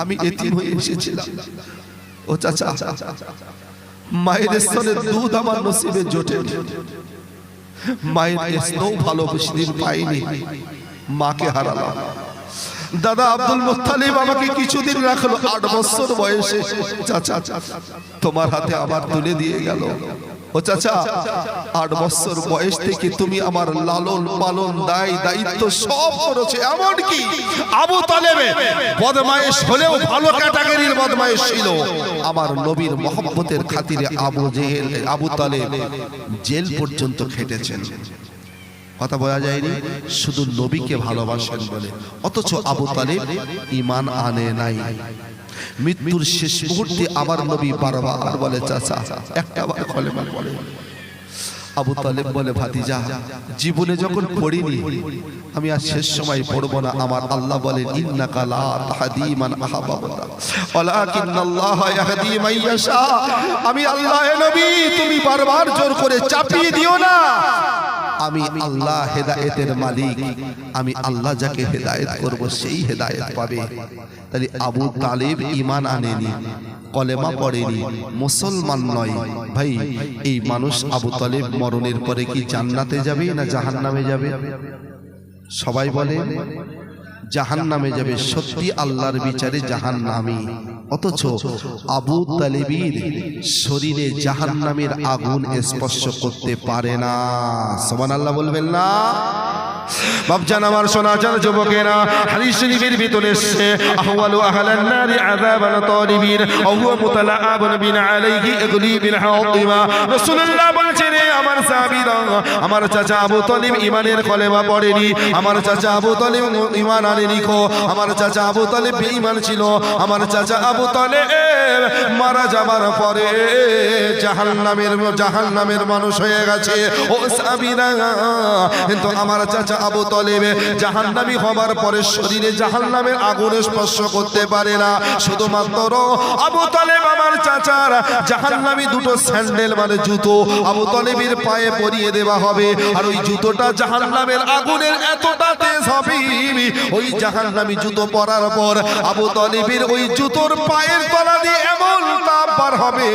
আমি এতিম হয়ে এসেছিলাম। ও চাচা, মায়ের স্তনের দুধ আমার নসিবে জোটে, মায়ের স্নেহ ভালোবেসে দিন পাইনি, মাকে হারালাম। দাদা আব্দুল মুত্তালিব আমাকে কিছুদিন রাখলো, 8 বছর বয়সে চাচা তোমার হাতে আবার তুলে দিয়ে গেল। ও চাচা, 8 বছর বয়স থেকে তুমি আমার লালন পালন দায়িত্ব সব করেছো। এমনকি আবু তালেব বদমাইশ হলেও ভালো ক্যাটাগরির বদমাইশ ছিল। আমার নবীর মহব্বতের খাতিরে আবু তালেব জেল পর্যন্ত খেটেছেন। কথা বলা যায়নি, শুধু নবীকে ভালোবাসেন বলে। অথচ আবু তালেব ঈমান আনে নাই। মৃত্যুর শেষ মুহূর্তে আমার নবী বারবার বলে, চাচা একটাবার কলেমা বলে। আবু তালেব বলে, ভাতিজা জীবনে যখন পড়িনি, আমি আর শেষ সময় পড়বো না। আমার আল্লাহ বলেন, ইন্নাকা লা তাহদি মান আহবাবতা ওয়ালাকিন্নাল্লাহা ইয়াহদি মান ইয়াশা। আমি আল্লাহ, হে নবী তুমি বারবার জোর করে চাপিয়ে দিও না। আমি আল্লাহ হেদায়েতের মালিক, আমি আল্লাহ যাকে হেদায়েত করব সেই হেদায়েত পাবে। তাহলে আবু তালেব ঈমান আনেনি, কলেমা পড়েনি, মুসলমান নয়। ভাই এই মানুষ আবু তালেব মরণের পরে কি জান্নাতে যাবে না জাহান্নামে যাবে? সবাই বলে জাহান্নামে যাবে। সত্যি আল্লাহর বিচারে জাহান্নামী। অথচ আবু তালেবের শরীরে জাহান্নামের আগুন স্পর্শ করতে পারে না। সুবহানাল্লাহ বলবেন না? বাপজান আমার সোনাজান যুবকেরা, হাদিস শরীফের ভিতরে এসেছে, আহওয়ালু আহলান নারি আযাবান তালিবিন ওয়া হুয়া মুতালাআবুন বিন আলাইহি ইগলিবিল হাওতিমা। রাসূলুল্লাহ বলেছেন, আমার সাহাবীরা, আমার চাচা আবু তালিব ঈমানের কলেমা পড়েনি, আমার চাচা আবু তালিব ঈমান আনেনি। আমার চাচা আবু তালিব বেঈমান ছিল। আমার চাচা আবু তালিব মারা যাবার পরে জাহান্নামের মানুষ হয়ে গেছে। ও সাহাবীরা, কিন্তু আমার চাচা আবু তালেব জাহান্নামী হবার পরে শরীরে জাহান্নামের আগুন স্পর্শ করতে পারে না। শুধুমাত্র আবু তালেব আমার চাচার জাহান্নামী দুটো স্যান্ডেল মানে জুতো আবু তালেবের পায়ে পরিয়ে দেওয়া হবে। আর ওই জুতোটা জাহান্নামের আগুনের এতটা তেজ হবে, ওই জাহান্নামী জুতো পরার পর আবু তালেবের ওই জুতোর পায়ের তলা দিয়ে এমন তাপ বার হবে,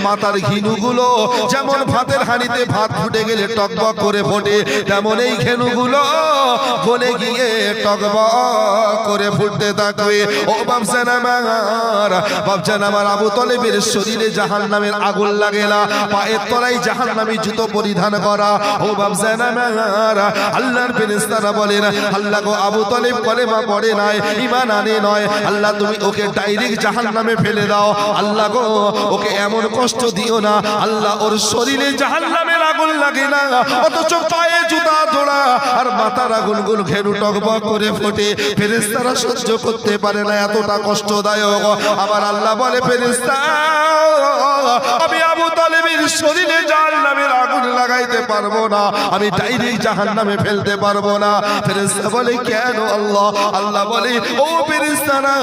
মাথার ঘিনুগুলো যেমন ভাতের হাঁড়িতে ভাত ফুটে গেলে টকবক করে ফোটে, তেমন এই ঘেনুগুলো গলে গিয়ে টকবক করে ফুটতে থাকবে। ও বাপজান আমার আবু তালেবের শরীরে জাহান্নামের আগুন লাগে না, পায়ের তলায় জাহান্নামী জুতো পরিধান করা। ও বাপজান আমার আল্লাহর ফেরেশতারা বলেন, আল্লাহ গো আবু তালেব কলেমা পড়ে নাই, ঈমান আনে নয়, আল্লাহ তুমি ওকে ডাইরেক্ট জাহান্নামে ফেলে দাও। আল্লাহ গো ওকে এমন কষ্ট দিও না, আল্লাহ ওর শরীরে জাহান্নামের আগুন লাগে না, অথচ পায়ে জুতা জোড়া আর মাথার আগুনগুলো ঘেরু টকবক করে ফোটে। ফেরেশতারা সহ্য করতে পারে না, এতটা কষ্টদায়ক। আমার আল্লাহ বলে, ফেরেশতা আমি আবু তালেবের শরীরে জাহান্নামের আগুন লাগাইতে পারবো না, আমি ডাইরেক্ট জাহান্নামে ফেলতে পারবো না। ফেরেশতা বলে, কেন আল্লাহ? আল্লাহ বলে, ও ফেরেশতারা,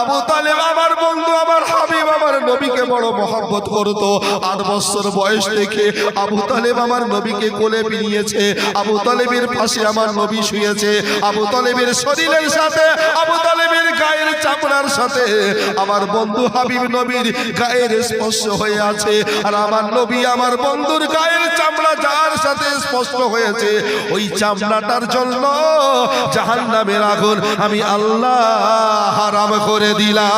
আবু তালেব আমার বন্ধু, আমার হাবিব, আমার নবীকে বড় মহব্বত করতো। 8 বছর বয়স থেকে আবু তালেব আমার নবীকে কোলে নিয়েছে, আবু তালেবের পাশে আমার নবী শুয়েছে। আবু তালেবের শরীরের সাথে, আবু তালেবের গায়ের চামড়ার সাথে আমার বন্ধু হাবিব নবীর গায়ের স্পর্শ হয়ে আছে। আর আমার নবী আমার বন্ধুর গায়ের চামড়া যার সাথে স্পষ্ট হয়েছে, ওই চামড়াটার জন্য জাহান্নামের আগুন আমি আল্লাহ হারাম করে দিলাম।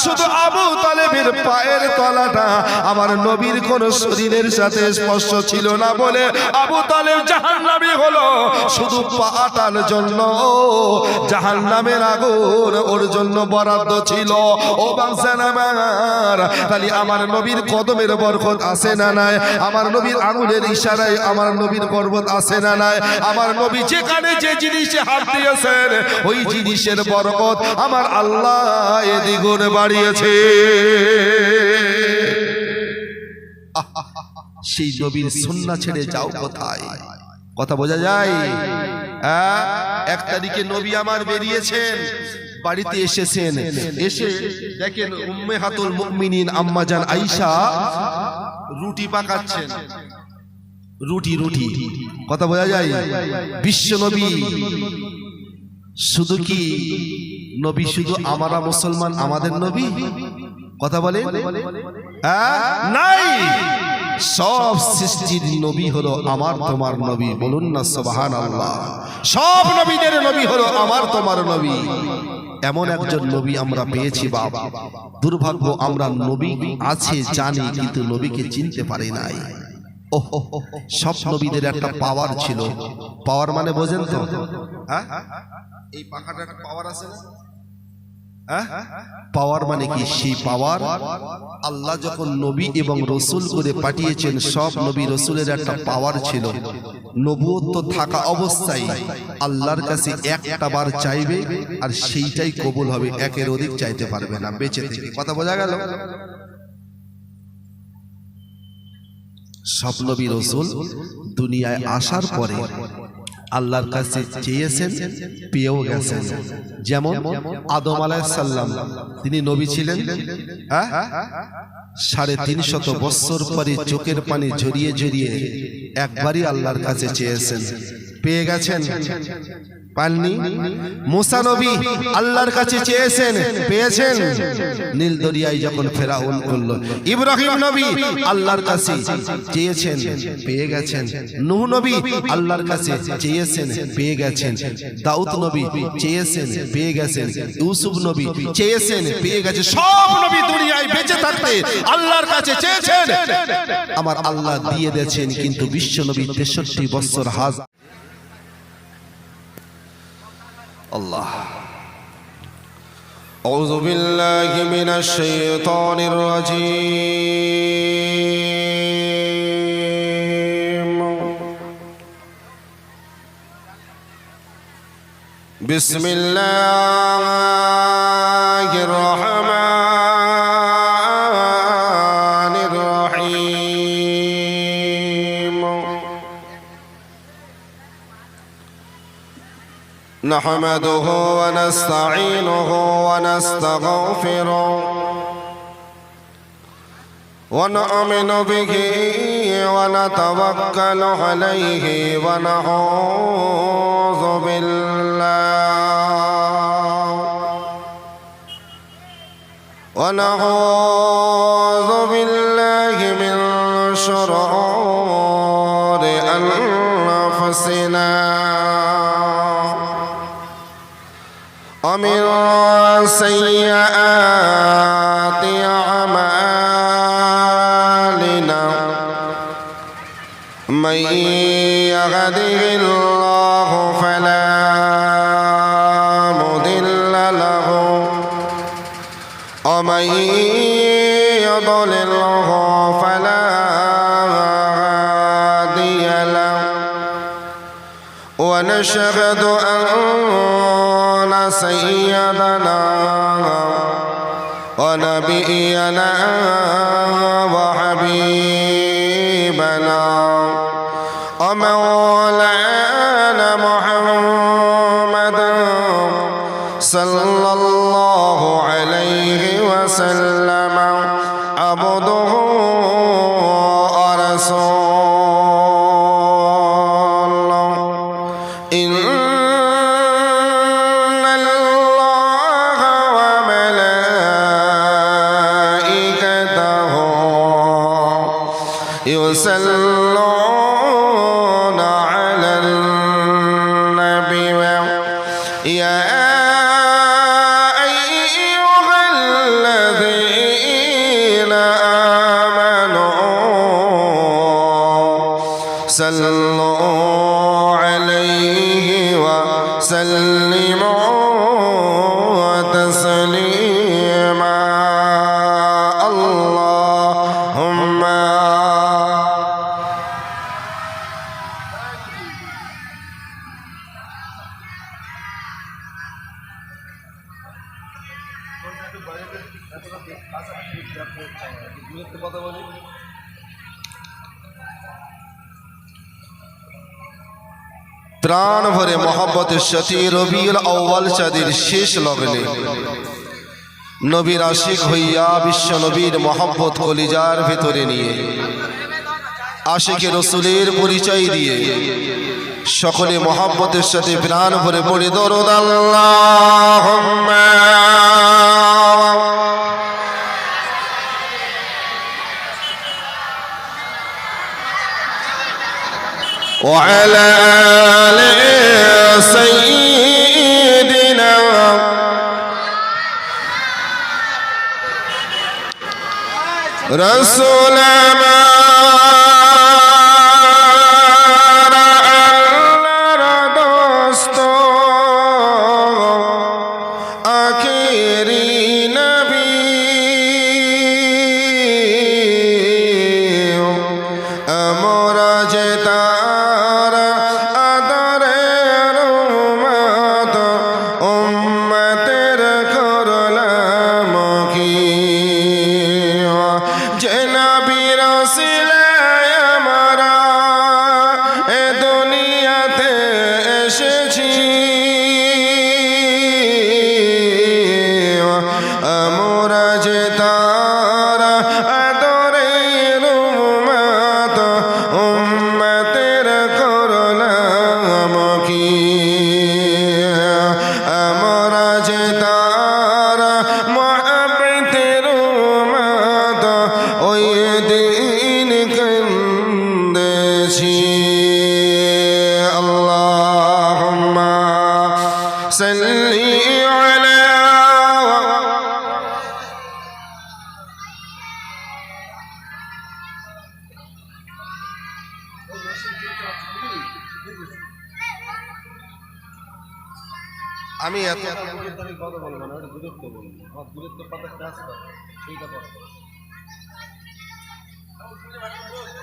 শুধু আবু তালেবের পায়ের তলাটা আমার নবীর কোন শরীরের সাথে স্পর্শ ছিল না বলে আবু তালেব জাহান্নামী হলো। শুধু পাটার জন্য জাহান্নামের আগুন ওর জন্য বরাদ্দ ছিল। ও বাংসানামার, তাহলে আমার নবীর কদমের বরকত আছে না নাই? আমার নবীর আঙুলের ইশারায় আমার নবীর বরকত আছে না নাই? আমার নবী যেখানে যে জিনিসে হাত দিয়েছেন ওই জিনিসের বরকত আমার আল্লাহ দ্বিগুণ বাড়িয়েছে। সেই নবীর সুন্নাহ ছেড়ে যাও কোথায়? কথা বোঝা যায়? 1 তারিখে নবী আমার বেরিয়েছেন, বাড়িতে এসেছেন, এসে দেখেন উম্মাহাতুল মুমিনিন আম্মা জান আয়েশা রুটি পাকাচ্ছেন। রুটি কথা বোঝা যায়? বিশ্ব নবী শুধু কি নবী শুধু আমরা মুসলমান আমাদের নবী? কথা বলে নাই, সব সৃষ্টির নবী হলো আমার তোমার নবী। বলুন না সুবহানাল্লাহ। সব নবীদের নবী হলো আমার তোমার নবী। এমন একজন নবী আমরা পেয়েছি বাবা, দুর্ভাগ্য আমরা নবী আছে জানি কিন্তু নবীকে চিনতে পারি নাই। সব নবীদের একটা পাওয়ার ছিল। পাওয়ার মানে বোঝেন তো? হ্যাঁ, এই পাখাটা একটা পাওয়ার আছে না? পাওয়ার মানে কি? সেই পাওয়ার আল্লাহ যখন নবী এবং রসুল করে পাঠিয়েছেন, সব নবী রসুলের একটা পাওয়ার ছিল। নবুয়ত থাকা অবস্থায় আল্লাহর কাছে একটা বার চাইবে আর সেইটাই কবুল হবে, একের অধিক চাইতে পারবে না বেঁচে থেকে। কথা বোঝা গেল? সব নবী রসুল দুনিয়ায় আসার পরে আল্লাহর কাছে চেয়েছেন, পেয়েও গেছেন। যেমন আদম আলাইহিস সালাম, তিনি নবী ছিলেন। 350 বছর পরে চোখের পানি ঝরিয়ে ঝরিয়ে একবারই আল্লাহর কাছে চেয়েছেন, পেয়ে গেছেন। পাননি? মুসা নবী আল্লাহর কাছে চেয়েছেন, পেয়েছেন। নীল দরিয়ায় যখন ফেরাউন করলো। ইব্রাহিম নবী আল্লাহর কাছে চেয়েছেন, পেয়ে গেছেন। নূহ নবী আল্লাহর কাছে চেয়েছেন, পেয়ে গেছেন। দাউদ নবী চেয়েছেন, পেয়ে গেছেন। ইউসুফ নবী চেয়েছেন, পেয়ে গেছেন। সব নবী দুনিয়ায় বেঁচে থাকতে আল্লাহর কাছে চেয়েছেন, আমার আল্লাহ দিয়ে দিয়েছেন। কিন্তু বিশ্ব নবী 63 বছর হাজ الله. أعوذ بالله من الشيطان الرجيم. بسم الله الرحمن الرحيم. نحمده ونستعينه ونستغفره ونؤمن به ونتوكل عليه ونعوذ بالله من شرور أنفسنا ومن سيئات أعمالنا من يهده الله فلا مضل له ومن يضلله فلا هادي له ونشهد أن سيدنا ونبينا وحبيبنا ومولانا محمدا صلى الله عليه وسلم عبده ورسوله. يصلون على النبي يا أيها الذين آمنوا صلوا عليه وسلموا تسليما. اللهم প্রাণ ভরে মহব্বতের সাথে রবিউল আউয়াল চাঁদের শেষ লগ্নে নবীর আশিক হইয়া বিশ্ব নবীর মহব্বত কলিজার ভেতরে নিয়ে আশিকে রসুলের পরিচয় দিয়ে সকলে মহব্বতের সাথে প্রাণ ভরে পড়ে দরুদ আল্লাহুম্মা ওয়া আলা আলি সাইয়্যিদিনা রাসূল আমি এত কথা বলবো না, দূরত্ব বলবো, আমার দূরত্ব পাতা কাজ করে সেইটা করো।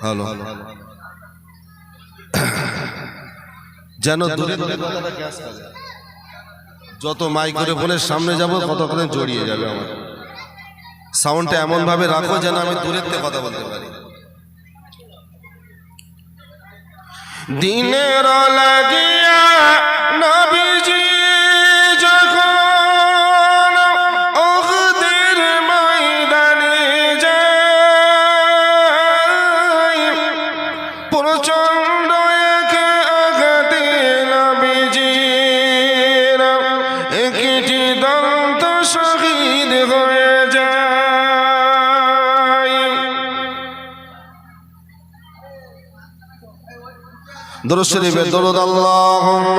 হ্যালো হ্যালো হ্যালো যেন দূরত্বের কথাটা কাজ করে। যত মাইক করে ফোনের সামনে যাব কত করে জড়িয়ে যাবে আমার। সাউন্ডটা এমন ভাবে রাখো যেন আমি দূরত্বে কথা বলতে পারি। দিনের লাগিয়া নবীজি درود شریف درود اللهم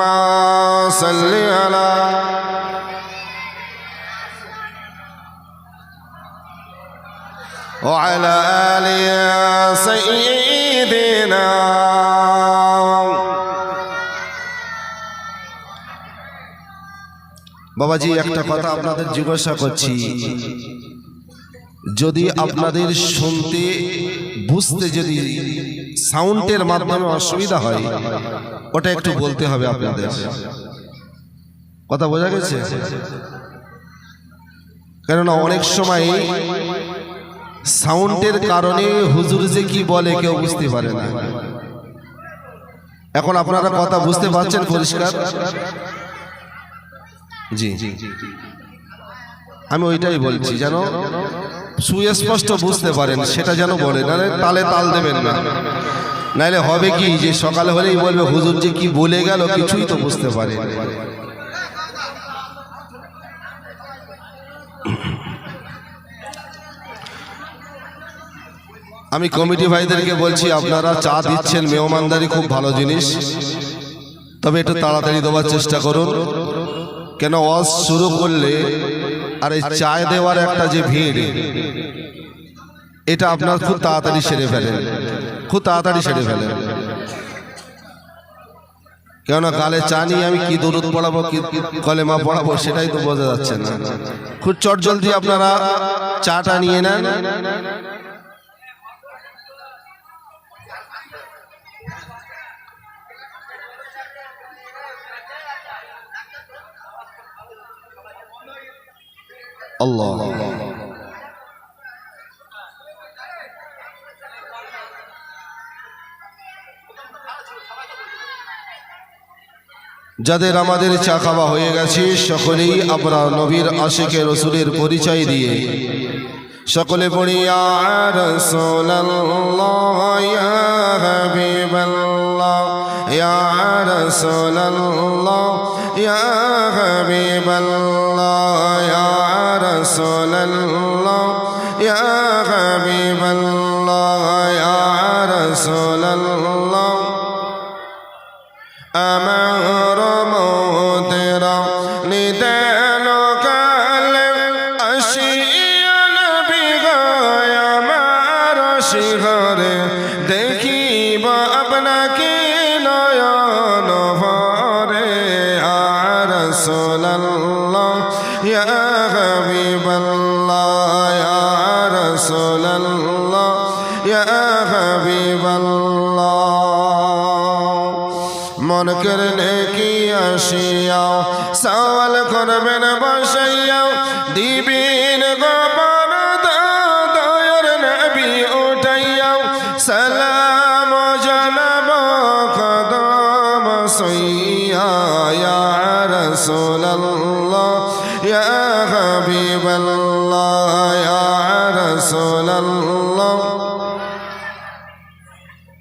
صل على وعلى آل سيدنا বাবাজি একটা কথা আপনাদের জিজ্ঞাসা করছি, যদি আপনাদের শুনতে বুঝতে যদি সাউন্ডের মাধ্যমে অসুবিধা হয় ওটা একটু বলতে হবে আপনাদের। কথা বোঝা গেছে? কেননা অনেক সময় সাউন্ডের কারণে হুজুর যে কি বলে কেউ বুঝতে পারে না। এখন আপনারা কথা বুঝতে পারছেন পরিষ্কার? জি আমি ওইটাই বলছি, যেন সুস্পষ্ট বুঝতে পারেন সেটা যেন বলেন, তালে তাল দেবেন না। নাইলে হবে কি যে সকালে হলেই বলবে হুজুর যে কি বলে গেল কিছুই তো বুঝতে পারে। আমি কমিটি ভাইদেরকে বলছি, আপনারা চা দিচ্ছেন, মেহমানদারি খুব ভালো জিনিস, তবে একটু তাড়াতাড়ি দেওয়ার চেষ্টা করুন। কেন ওয়াজ শুরু করলে আর এই চায় দেওয়ার একটা যে ভিড়, এটা আপনার খুব তাড়াতাড়ি সেরে ফেলেন, খুব তাড়াতাড়ি সেরে ফেলেন। কেননা গালে চা নিয়ে আমি কি দরুদ পড়াবো কি কলেমা পড়াবো সেটাই তো বোঝা যাচ্ছে না। খুব চটজলদি আপনারা চাটা নিয়ে নেন। আল্লাহ যাদের আমাদের চা খাওয়া হয়ে গেছে সকলেই আমরা নবীর আশিকে রসুলের পরিচয় দিয়ে সকলে পড়ি ইয়া রাসূলুল্লাহ ইয়া হাবিবাল্লাহ ইয়া রাসূলুল্লাহ ইয়া হাবিবাল্লাহ ইয়া রাসূলুল্লাহ ইয়া হাবিবাল্লাহ ইয়া রাসূলুল্লাহ আমার মোদেরা নিদেন কালে আসিয়া নবী গায় আমার শিহরে দেখিব আপনাকে নয়ন ভরে ইয়া রাসূলুল্লাহ ইয়া হাবিবাল্লাহ ইয়া রাসূলুল্লাহ ইয়া হাবিবাল্লাহ মন করলে কি আসিয়াও সওয়াল করবেন বসাইয়াও দিবেন গোপন দয়ার নবী উঠাইয়াও সালাম জানাব কদম সইয়া ইয়া রাসূলুল্লাহ ইয়া হাবিবাল্লাহ ইয়া রাসূলুল্লাহ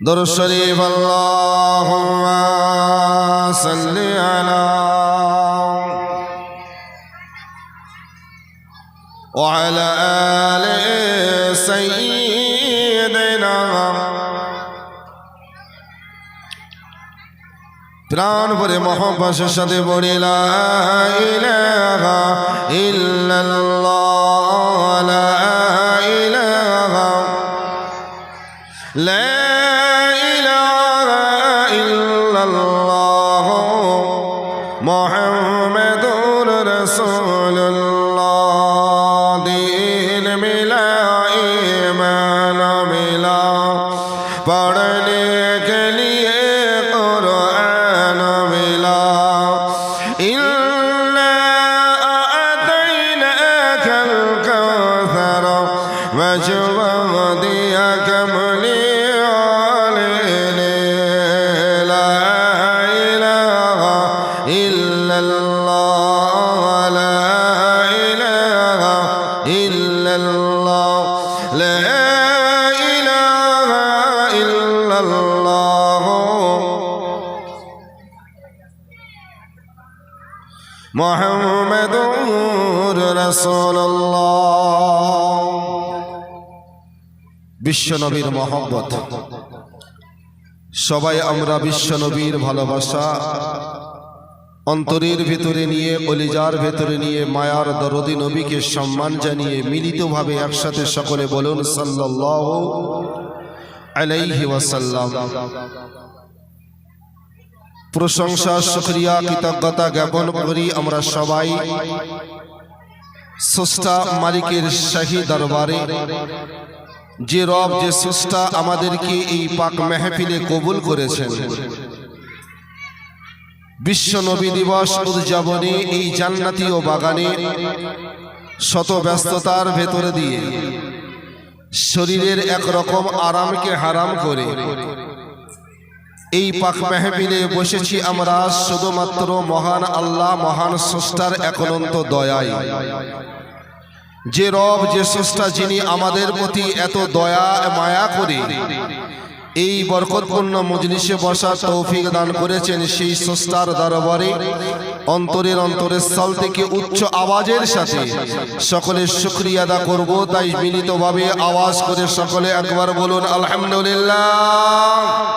درود شریف اللهم صل على وعلى آل سيدنا প্রাণ ভরে মহব্বতের সাথে বলি লা ইলাহা ইল্লাল্লাহ লা ইলাহা লা মোহাম্মদুর রাসূলুল্লাহ দিন মিলা ঈমান মিলা পড়নে के लिए कुरान मिला इन्ना अअतैनाकल कौसर वजवदियक মুহাম্মাদুর রাসূলুল্লাহ বিশ্বনবীর মহব্বত সবাই আমরা বিশ্বনবীর ভালোবাসা অন্তরের ভিতরে নিয়ে কলিজার ভিতরে নিয়ে মায়ার দরদি নবীকে সম্মান জানিয়ে মিলিতভাবে একসাথে সকলে বলুন সাল্লাল্লাহু আলাইহি ওয়াসাল্লাম প্রশংসা শুকরিয়া কৃতজ্ঞতা জ্ঞাপন করি আমরা সবাই স্রষ্টা মালিকের শাহী দরবারে যে রব যে স্রষ্টা আমাদেরকে এই পাক মেহফিলে কবুল করেছেন বিশ্ব নবী দিবস উদযাপনে এই জান্নাতি ও বাগানে শত ব্যস্ততার ভেতরে দিয়ে শরীরের একরকম আরামকে হারাম করে এই পাক মেহফিলে বসেছি আমরা শুধুমাত্র মহান আল্লাহ মহান স্রষ্টার অনন্ত দয়ায় যে রব যে স্রষ্টা যিনি আমাদের প্রতি এত দয়া মায়া করে এই বরকতপূর্ণ মজলিসে বসার তৌফিক দান করেছেন সেই স্রষ্টার দরবারে অন্তরের অন্তরস্থল থেকে উচ্চ আওয়াজের সাথে সকলে শুকরিয়া আদা করব তাই মিলিতভাবে আওয়াজ করে সকলে একবার বলুন আলহামদুলিল্লাহ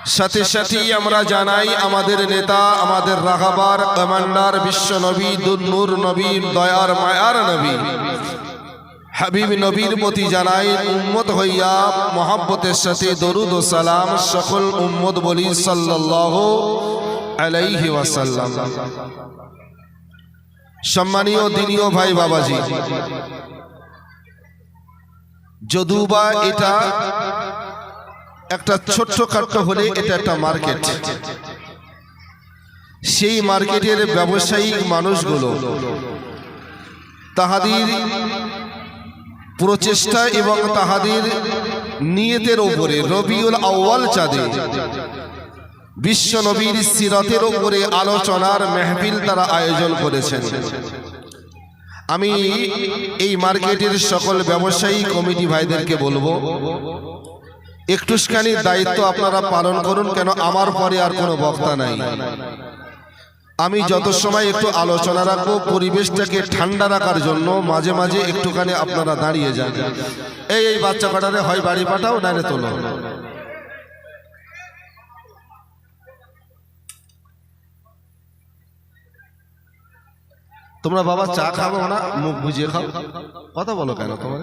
সাথে সাথে আমরা জানাই আমাদের নেতা আমাদের রাগাবার কমান্ডার বিশ্ব নবী দুনূর নবী দয়ার মায়ার নবী হাবিব নবীর প্রতি জানাই উম্মত হইয়া মহব্বতের সাথে দরুদ ও সালাম সকল উম্মত বলি সাল্লাল্লাহু আলাইহি ওয়াসাল্লাম সম্মানীয় দিনীয় ভাই বাবাজি যদুবা এটা একটা ছোট্টখাট্ট হলে এটা একটা মার্কেট সেই মার্কেটের ব্যবসায়িক মানুষগুলো তাহাদের প্রচেষ্টা এবং তাহাদের নিয়তের উপরে রবিউল আউয়াল চাঁদে বিশ্ব নবীর সিরাতের উপরে আলোচনার মেহফিল তারা আয়োজন করেছেন আমি এই মার্কেটের সকল ব্যবসায়ী কমিটি ভাইদেরকে বলবো একটুখানি দায়িত্ব আপনারা পালন করুন, কেন আমার পরে আর কোনো বক্তা নাই। আমি যত সময় একটু আলোচনা রাখবো পরিবেশটাকে ঠান্ডা রাখার জন্য, মাঝে মাঝে একটুখানি আপনারা দাঁড়িয়ে যান। এই বাচ্চা কটারে হয় বাড়ি পাঠাও, নাইলে তোলো। তোমরা বাবা চা খাবো না, মুখ বুঝিয়ে খাও। কথা বলো কেন তোমার?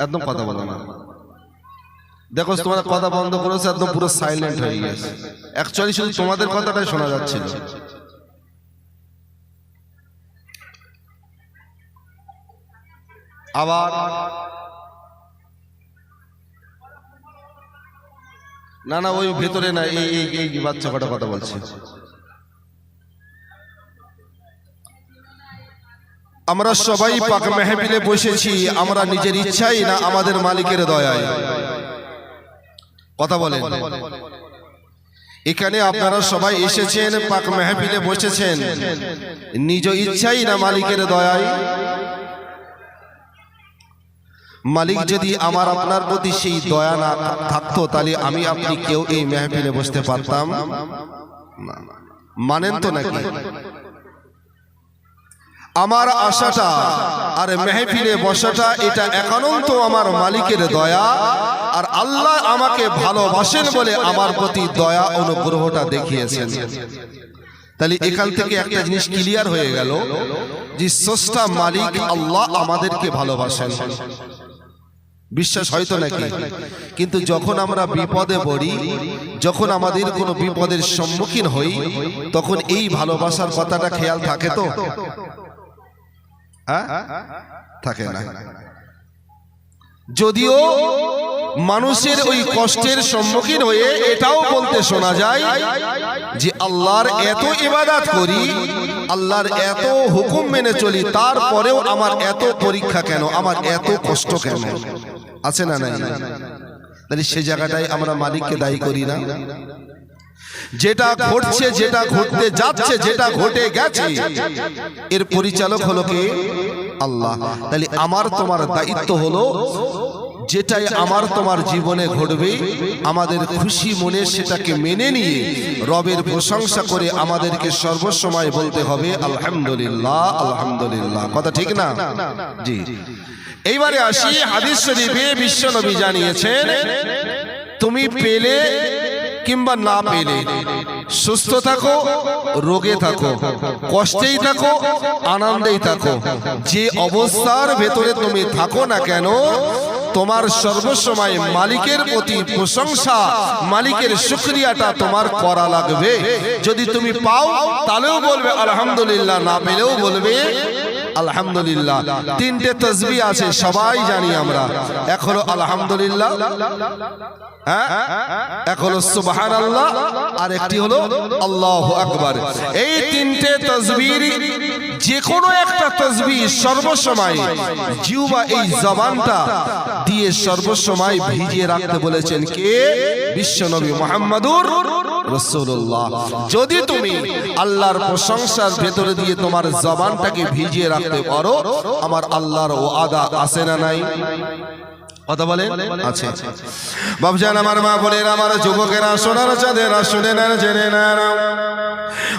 একদম কথা বলো না। দেখো তোমরা কথা বন্ধ করেছো, একদম পুরো সাইলেন্ট হয়ে গেছে। অ্যাকচুয়ালি শুধু তোমাদের কথাটাই শোনা যাচ্ছিল। আবার না না, ওই ভেতরে না, এই বাচ্চা কটা কথা বলছে। আমরা সবাই পাক মেহফিলে বসেছি, আমরা নিজের ইচ্ছাই না আমাদের মালিকের দয়ায়। কথা বলেন। এখানে আপনারা সবাই এসেছেন, পাক মেহফিলে বসেছেন, নিজ ইচ্ছাই না মালিকের দয়ায়। মালিক যদি আমার আপনার প্রতি সেই দয়া না থাকতো, তাহলে আমি আপনি কেউ এই মেহফিলে বসতে পারতাম না। মানেন তো নাকি? আমার আশাটা আর মেহফিলে বসাটা এটা একান্ত আমার মালিকের দয়া, আর আল্লাহ আমাকে ভালোবাসেন বলে আমার প্রতি দয়া অনুগ্রহটা দেখিয়েছেন। তাহলে এখান থেকে একটা জিনিস ক্লিয়ার হয়ে গেল যে স্রষ্টা মালিক আল্লাহ আমাদেরকে ভালোবাসেন। বিশ্বাস হয়তো নাকি? কিন্তু যখন আমরা বিপদে পড়ি, যখন আমাদের কোনো বিপদের সম্মুখীন হই, তখন এই ভালোবাসার কথাটা খেয়াল থাকে তো? থাকে না। যদিও মানুষের ওই কষ্টের সম্মুখীন হয়ে এটাও বলতে শোনা যায় যে আল্লাহর এত ইবাদত করি, আল্লাহর এত হুকুম মেনে চলি, তারপরেও আমার এত পরীক্ষা কেন, আমার এত কষ্ট কেন? আছে না নাই? তাহলে সে জায়গাটায় আমরা মালিককে দায়ী করি না? যেটা ঘটছে, যেটা ঘটতে যাচ্ছে, যেটা ঘটে গেছে, এর পরিচালক হলো কে? আল্লাহ। তাহলে আমার তোমার দায়িত্ব হলো যেটাই আমার তোমার জীবনে ঘটবে, আমাদের খুশি মনে সেটাকে মেনে নিয়ে রবের প্রশংসা করে আমাদেরকে সর্বসময় বলতে হবে আলহামদুলিল্লাহ, আলহামদুলিল্লাহ। কথা ঠিক না? জি। এইবারে আসি হাদিস শরীফে বিশ্ব নবী জানিয়েছেন, তুমি পেলে কিংবা না পেলে, সুস্থ থাকো, রোগে থাকো, কষ্টেই থাকো, আনন্দেই থাকো, যে অবস্থার ভেতরে তুমি থাকো না কেন, তোমার সর্বসময় মালিকের প্রতি প্রশংসা, মালিকের শুকরিয়াটা তোমার করা লাগবে। যদি তুমি পাও তাহলেও বলবে আলহামদুলিল্লাহ, না পেলেও বলবে আলহামদুলিল্লাহ। তিনটে তাসবিহ আছে, সবাই জানি আমরা। এক হলো আলহামদুলিল্লাহ, এক হলো সুবহানাল্লাহ, আর একটি হলো আল্লাহু আকবার। এই তিনটে তাসবিহ, যে কোনো একটা তাসবিহ সর্বসময় জিহ্বা, এই জবানটা দিয়ে সর্বসময় ভিজিয়ে রাখতে বলেছেন কে? বিশ্বনবী মুহাম্মদুর রাসূলুল্লাহ। যদি তুমি আল্লাহর প্রশংসার ভেতরে দিয়ে তোমার জবানটাকে ভিজিয়ে রাখতে পারো, আমার আল্লাহর ওয়াদা আছে না নাই? কথা বলেন আছে। বাবজান, আমার মা বোনেরা, আমার যুবকেরা, সোনার চাঁদেরা, শুনে নেন, জেনে নেন,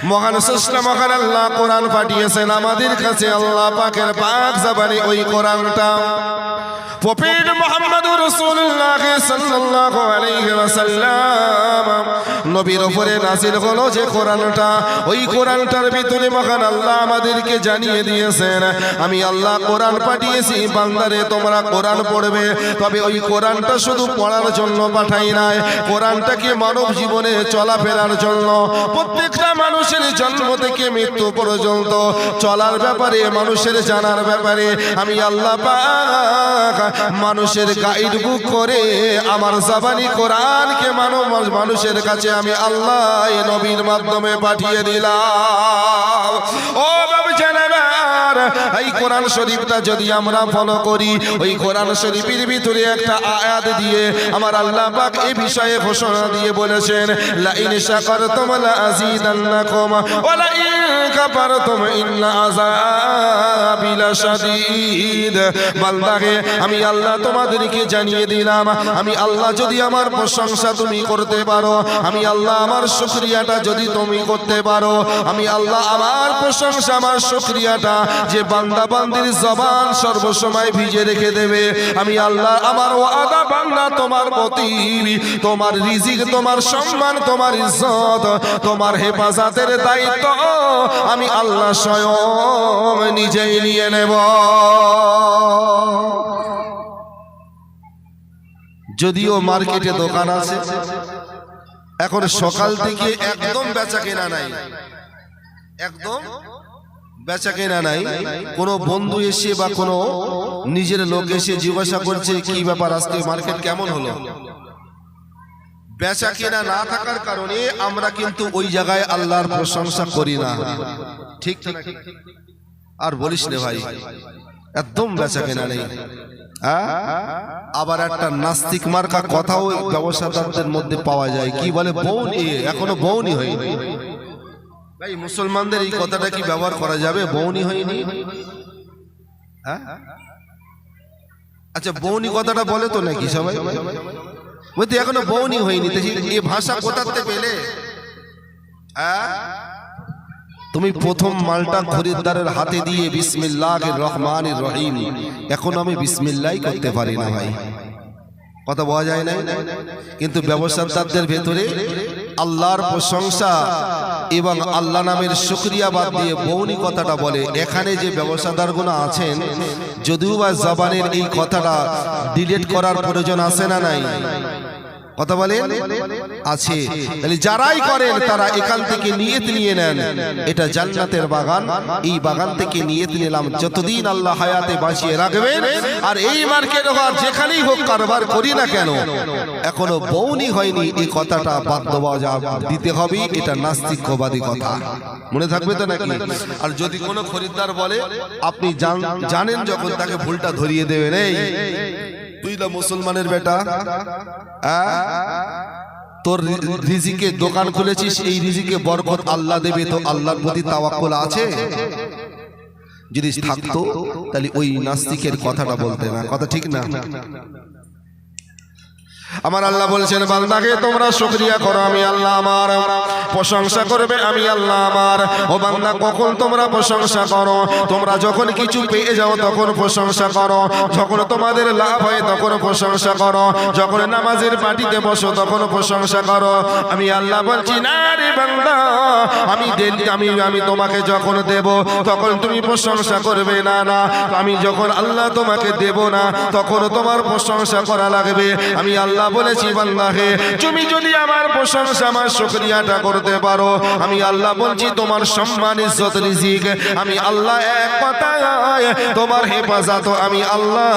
মহান স্রষ্টা মহান আল্লাহ কোরআন পাঠিয়েছেন আমাদের কাছে। আল্লাহ পাকের পাক জবানে ওই কোরআনটা প্রফেট মুহাম্মদুর রাসূলুল্লাহ সাল্লাল্লাহু আলাইহি ওয়াসাল্লাম নবীর উপরে নাযিল হলো যে কোরআনটা, ওই কোরআনটার ভিতরে মহান আল্লাহ আমাদেরকে জানিয়ে দিয়েছেন, আমি আল্লাহ কোরআন পাঠিয়েছি বান্দারে, তোমরা কোরআন পড়বে। তবে ওই কোরআনটা শুধু পড়ার জন্য পাঠাই নাই, কোরআনটাকে মানব জীবনে চলাফেরার জন্য, প্রত্যেকটা মানুষের জন্ম থেকে মৃত্যু পর্যন্ত চলার ব্যাপারে, মানুষের জানার ব্যাপারে আমি আল্লাহ পাক মানুষের গাইড বুক করে আমার জাবানি কোরআনকে মানুষের কাছে আমি আল্লাহ এই নবীর মাধ্যমে পাঠিয়ে দিলাম। ও বাবা জানেন, এই কোরআন শরীফটা যদি আমরা ফলো করি, ওই কোরআন শরীফের ভিতরে একটা আয়াত দিয়ে আমার আল্লাহ পাক এই বিষয়ে ঘোষণা দিয়ে বলেছেন, লা ইন শাকারতুম লা আযীদান্নাকুম ওয়া লা ইন কাফারতুম ইন্না আযাবি লাশাদীদ। বান্দাকে আমি আল্লাহ তোমাদেরকে জানিয়ে দিলাম, আমি আল্লাহ যদি আমার প্রশংসা তুমি করতে পারো, আমি আল্লাহ আমার শুকরিয়াটা যদি তুমি করতে পারো, আমি আল্লাহ আমার প্রশংসা আমার শুকরিয়াটা যে বান্দা বান্দির জবান সর্বসময় ভিজে রেখে দেবে, আমি আল্লাহ আমার ওয়াদা বান্দা তোমার প্রতি তোমার রিজিক, তোমার সম্মান, তোমার ইজ্জত, তোমার হেফাজতের দায়িত্ব আমি আল্লাহ স্বয়ং নিজেই নিয়ে নেব। যদিও মার্কেটে দোকান আছে, এখন সকাল থেকে একদম বেচা কেনা নাই, একদম বেচা কেনা নাই। কোনো বন্ধু এসে বা কোনো নিজের লোক এসে জিজ্ঞাসা করছে কি ব্যাপার, আজকে মার্কেট কেমন হলো? বেচা কেনা না থাকার কারণে আমরা কিন্তু ওই জায়গায় আল্লাহর প্রশংসা করি না। ঠিক ঠিক আর বলিস রে ভাই, একদম বেচা কেনা নেই। আবার একটা নাস্তিক মার্কা কথাও ব্যবসাদারদের মধ্যে পাওয়া যায়, কি বলে বউনি, এখনো বউনি হয়নি। ভাই মুসলমানদের এই কথাটা কি ব্যবহার করা যাবে? বউনি হয়নি, আচ্ছা বউনি কথাটা বলে তো নাকি সবাই? বলতে এখনো বউনি হয়নি, এই ভাষা কোথাতে পেলে? তুমি প্রথম মালটা খরিদ্দারের হাতে দিয়ে বিসমিল্লাহির রহমানির রহিম, এখন আমি বিসমিল্লাহই করতে পারি না ভাই, কথা বলা যায় না। কিন্তু ব্যবসাদারদের ভেতরে আল্লাহর প্রশংসা এবং আল্লাহ নামের শুকরিয়া বাদ দিয়ে বউনি কথাটা বলে। এখানে যে ব্যবসাদারগুলো আছেন, যদিও বা জবানের এই কথাটা ডিলিট করার প্রয়োজন আছে না নাই? কথা বলেন আছে। তাহলে যারাই করেন তারা এখান থেকে নিয়ত নিয়ে নেন, এটা জান্নাতের বাগান, এই বাগান থেকে নিয়ত নিলাম যতদিন আল্লাহ হায়াতে বাঁচিয়ে রাখবেন, আর এই মার্কেট হোক যেখানেই হোক কারবার করি না কেন, এখনো বউনি হয়নি, এই কথাটা বাধ্যবাধকতা দিতে হবে। এটা নাস্তিকবাদী কথা, মনে থাকবে তো নাকি? আর যদি কোনো খরিদ্দার বলে, আপনি জানেন যখন তাকে ভুলটা ধরিয়ে দেবেন, এই তুই না মুসলমানের বেটা, তোর রিজিকে দোকান খুলেছিস, এই রিজিকে বরকত আল্লাহ দেবে, তো আল্লাহর প্রতি তাওয়াক্কুল আছে? যদি থাকতো তাহলে ওই নাস্তিকের কথাটা বলতে না, কথা ঠিক না? আমার আল্লাহ বলেছেন, বান্দাকে তোমরা শুকরিয়া করো, আমি আল্লাহ আমার প্রশংসা করবে, আমি আল্লাহ আমার। ও বান্দা, কখন তোমরা প্রশংসা করো? তোমরা যখন কিছু পেয়ে যাও তখন প্রশংসা করো, যখন তোমাদের লাভ হয় তখন প্রশংসা করো, যখন নামাজের পাটিতে বসো তখন প্রশংসা করো। আমি আল্লাহ বলছি, না রে বান্দা, আমি তোমাকে যখন দেব তখন তুমি প্রশংসা করবে না, না আমি যখন আল্লাহ তোমাকে দেব না তখন তোমার প্রশংসা করা লাগবে। আমি আল্লাহ বলেছি, বান্দাহে তুমি যদি আমার প্রশংসা আমার শুকরিয়াটা করতে পারো, আমি আল্লাহ বলছি তোমার সম্মান ইজ্জত রিজিক আমি আল্লাহ এক কথায় তোমার হেফাজত আমি আল্লাহ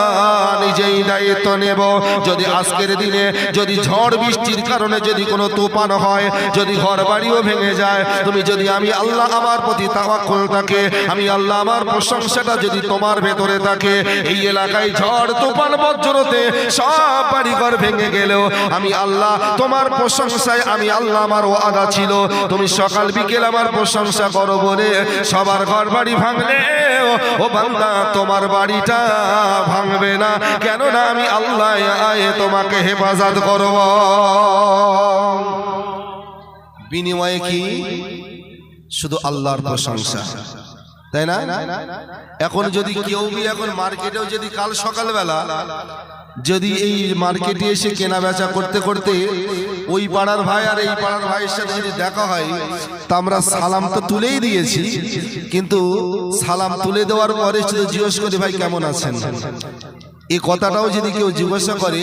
নিজেই দায়িত্ব নেব। যদি আজকের দিনে যদি ঝড় বৃষ্টির কারণে যদি কোনো তুফান হয়, যদি ঘর বাড়িও ভেঙে যায়, তুমি যদি আমি আল্লাহ আমার প্রতি তাওয়াক্কুল থাকে, আমি আল্লাহ আমার প্রশংসাটা যদি তোমার ভেতরে থাকে, এই এলাকায় ঝড় তুফান বজ্রতে সব বাড়িঘর ভেঙে গেলেও আমি আল্লাহ তোমার প্রশংসায় আমি আল্লাহ আমার ওয়াদা ছিল, তুমি সকাল বিকেল আমার প্রশংসা করো বলে সবার ঘর বাড়ি ভাঙলে ও বান্দা তোমার বাড়িটা ভাঙবে না, কেননা আমি আল্লাহ তোমাকে হেফাজত করব। বিনিময়ে কি? শুধু আল্লাহর প্রশংসা, তাই না? এখন যদি কেউ এখন মার্কেটেও যদি কাল সকালবেলা যদি এই মার্কেটে এসে কেনা বেচা করতে করতে ওই পাড়ার ভাই আর এই পাড়ার ভাইয়ের সাথে যদি দেখা হয়, তা আমরা সালাম তো তুলেই দিয়েছি, কিন্তু সালাম তুলে দেওয়ার পরে শুধু জিজ্ঞেস করি, ভাই কেমন আছেন? এই কথাটাও যদি কেউ জিজ্ঞাসা করে,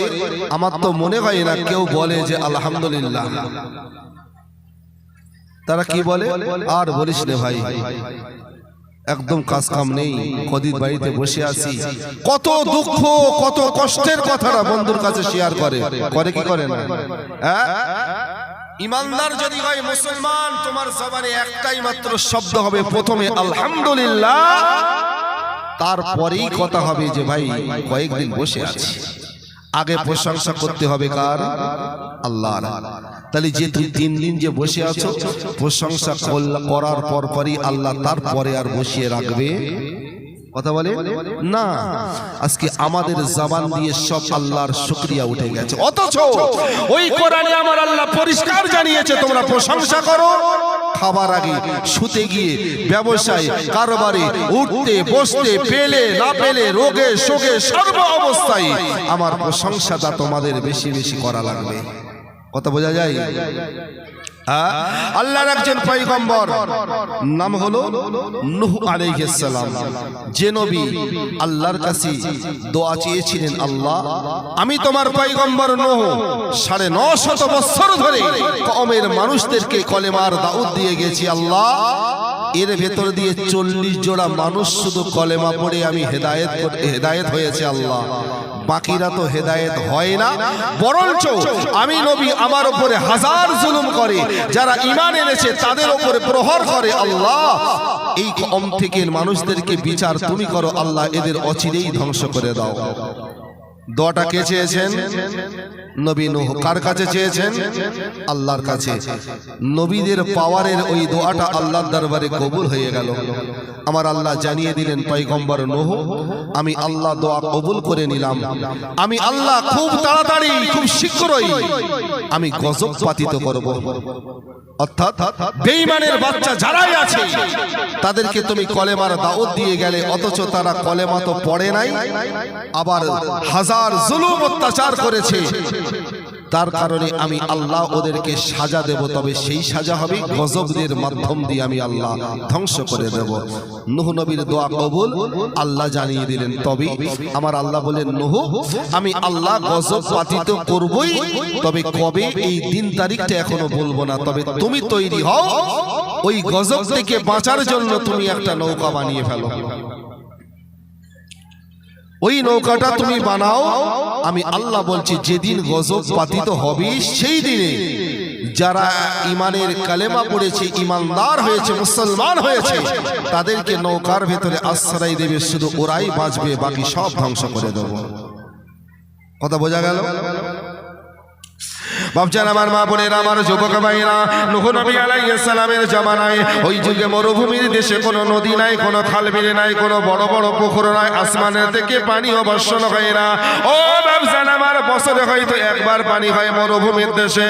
আমার তো মনে হয় না কেউ বলে যে আলহামদুলিল্লাহ। তারা কি বলে? আর বলিস রে ভাই, একদম কাজ কাম নেই, কদিন বাড়িতে বসে আছি। কত দুঃখ কত কষ্টের কথাটা বন্ধুর কাছে শেয়ার করে কি করে না? ইমানদার যদি হয় মুসলমান, তোমার জবানে একটাই মাত্র শব্দ হবে, প্রথমে আলহামদুলিল্লাহ, তারপরেই কথা হবে যে ভাই কয়েকদিন বসে আছি। আগে প্রশংসা করতে হবে কার? আল্লাহর। তাহলে যে তুই 3 দিন যে বসে আছো, প্রশংসা করার পরই আল্লাহ তারপরে আর বসিয়ে রাখবে? কথা বলে না। আজকে আমাদের জবান দিয়ে সব আল্লাহর শুকরিয়া উঠে গেছে, অথচ ওই কোরআনে আমার আল্লাহ পরিষ্কার জানিয়েছে তোমরা প্রশংসা করো খাবার আগে, শুতে গিয়ে, ব্যবসায় কারবারে, উঠতে বসতে, পেলে না পেলে, রোগে শোকে, সর্ব অবস্থায় আমার প্রশংসাটা তোমাদের বেশি বেশি করা লাগবে। কথা বোঝা যায়? আল্লাহর একজন পয়গম্বর নাম হলো নূহ আলাইহিস সালাম। যে নবী আল্লাহর কাছে দোয়া চেয়েছিলেন, আল্লাহ আমি তোমার পয়গম্বর নূহ 950 বছর ধরে কওমের মানুষদেরকে কলেমার দাওয়াত দিয়ে গেছি, আল্লাহ এর ভেতর দিয়ে 40 জোড়া মানুষ শুধু কলেমা পড়ে আমি হেদায়েত হয়েছে, আল্লাহ বাকিরা তো হেদায়েত হয় না, বরঞ্চ আমি নবী আমার উপরে হাজার জুলুম করে, যারা ঈমান এনেছে তাদের উপরে প্রহার করে, আল্লাহ এই কওম থেকে মানুষদেরকে বিচার তুমি করো, আল্লাহ এদের অচিরেই ধ্বংস করে দাও। দোয়াটা কে চেয়েছেন? নবী নূহ। কার কাছে চেয়েছেন? আল্লাহর কাছে। নবীদের পাওয়ারের ওই দোয়াটা আল্লাহর দরবারে কবুল হয়ে গেল। আমার আল্লাহ জানিয়ে দিলেন পয়গম্বর নূহ, আমি আল্লাহ দোয়া কবুল করে নিলাম, আমি আল্লাহ খুব তাড়াতাড়ি খুব শীঘ্রই আমি গজব পাতিত করব। অর্থাৎ বেঈমানের বাচ্চা যারাই আছে তাদেরকে তুমি কলেমার দাওয়াত দিয়ে গেলে, অথচ তারা কলেমা তো পড়ে নাই, আবার হাজার জুলুম অত্যাচার করেছে, তার কারণে আমি আল্লাহ ওদেরকে সাজা দেব, তবে সেই সাজা হবে গজবদের মাধ্যম দিয়ে আমি আল্লাহ ধ্বংস করে দেব। নূহ নবীর দোয়া কবুল আল্লাহ জানিয়ে দিলেন। তবে আমার আল্লাহ বলেন, নূহ আমি আল্লাহ গজব পাতিত করবই, তবে কবে এই দিন তারিখটা এখনো বলবো না, তবে তুমি তৈরি হও, ওই গজব থেকে বাঁচার জন্য তুমি একটা নৌকা বানিয়ে ফেলো, ওই নৌকাটা তুমি বানাও। আমি আল্লাহ বলছি যেদিন গজব পাতিত হবে সেই দিনে যারা ইমানের কালেমা পড়েছে, ইমানদার হয়েছে, মুসলমান হয়েছে, তাদেরকে নৌকার ভেতরে আশ্রয় দেবে, শুধু ওরাই বাঁচবে, বাকি সব ধ্বংস করে দেব। কথা বোঝা গেল? বাপজান আমার মা বোনেরা আমার যুবক ভাইরা, নূহ নবী আলাইহিস সালামের জামানায় ওই যুগে মরুভূমির দেশে কোনো নদী নাই, কোনো খাল বিল নাই, কোনো বড় বড় পুকুর নাই, আসমানের থেকে পানিও বর্ষণ হয় না। ও বাপজান আমার বছরে হয়তো একবার পানি হয় মরুভূমির দেশে।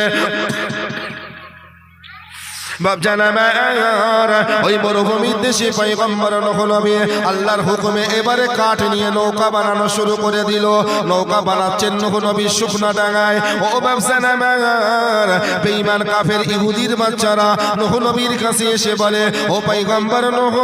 বাপজান আমার ওই মরুভূমির দেশে পয়গম্বর নূহ নবী আল্লাহর হুকুমে এবারে কাঠ নিয়ে নৌকা বানানো শুরু করে দিল। নৌকা বানাচ্ছেন নূহ নবী শুকনা ডাঙায়। ও বাপজান আমার বেঈমান কাফের ইহুদির বাচ্চারা নূহ নবীর কাছে এসে বলে, ও পয়গম্বর নূহ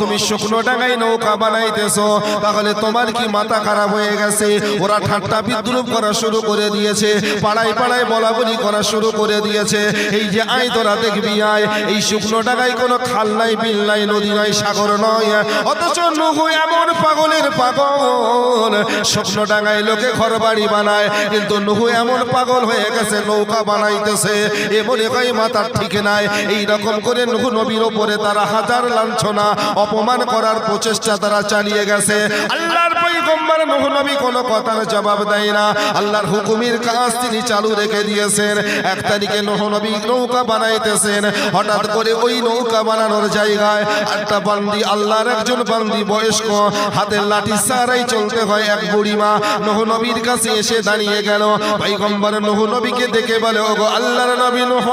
তুমি শুকনো ডাঙায় নৌকা বানাইতেছো, তাহলে তোমার কি মাথা খারাপ হয়ে গেছে? ওরা ঠাট্টা বিদ্রুপ করা শুরু করে দিয়েছে, পাড়ায় পাড়ায় বলাবলি করা শুরু করে দিয়েছে। এই যে আয় তোরা দেখবি আয়, এই শুকনো ডাঙায় কোনো খাল নাই, বিল নাই, নদী নাই, সাগর নয়, অথচ নূহ এমন পাগলের পাগল, শুকনো ডাঙায় লোকে ঘর বাড়ি বানায়, কিন্তু নূহ এমন পাগল হয়ে গেছে নৌকা বানাইতেছে, এ মনে হয় মাথার ঠিক নাই। এই রকম করে নূহ নবীর উপরে তারা হাজার লাঞ্ছনা অপমান করার প্রচেষ্টা তারা চালিয়ে গেছে। আল্লাহর পয়গম্বর নূহ নবী কোনো কথার জবাব দেয় না, আল্লাহর হুকুমের কাজ তিনি চালু রেখে দিয়েছেন। 1 তারিখে নূহ নবী নৌকা বানাইতেছেন, হঠাৎ করে ওই নৌকা বানানোর জায়গায় একটা বান্দি, আল্লাহর একজন বান্দি বয়স্ক, হাতের লাঠি সারাই চলতে হয়, এক বুড়িমা নূহ নবীর কাছে এসে দাঁড়িয়ে গেল। পয়গম্বর নূহ নবীকে দেখে বলে, ওগো আল্লাহর নবী নূহ,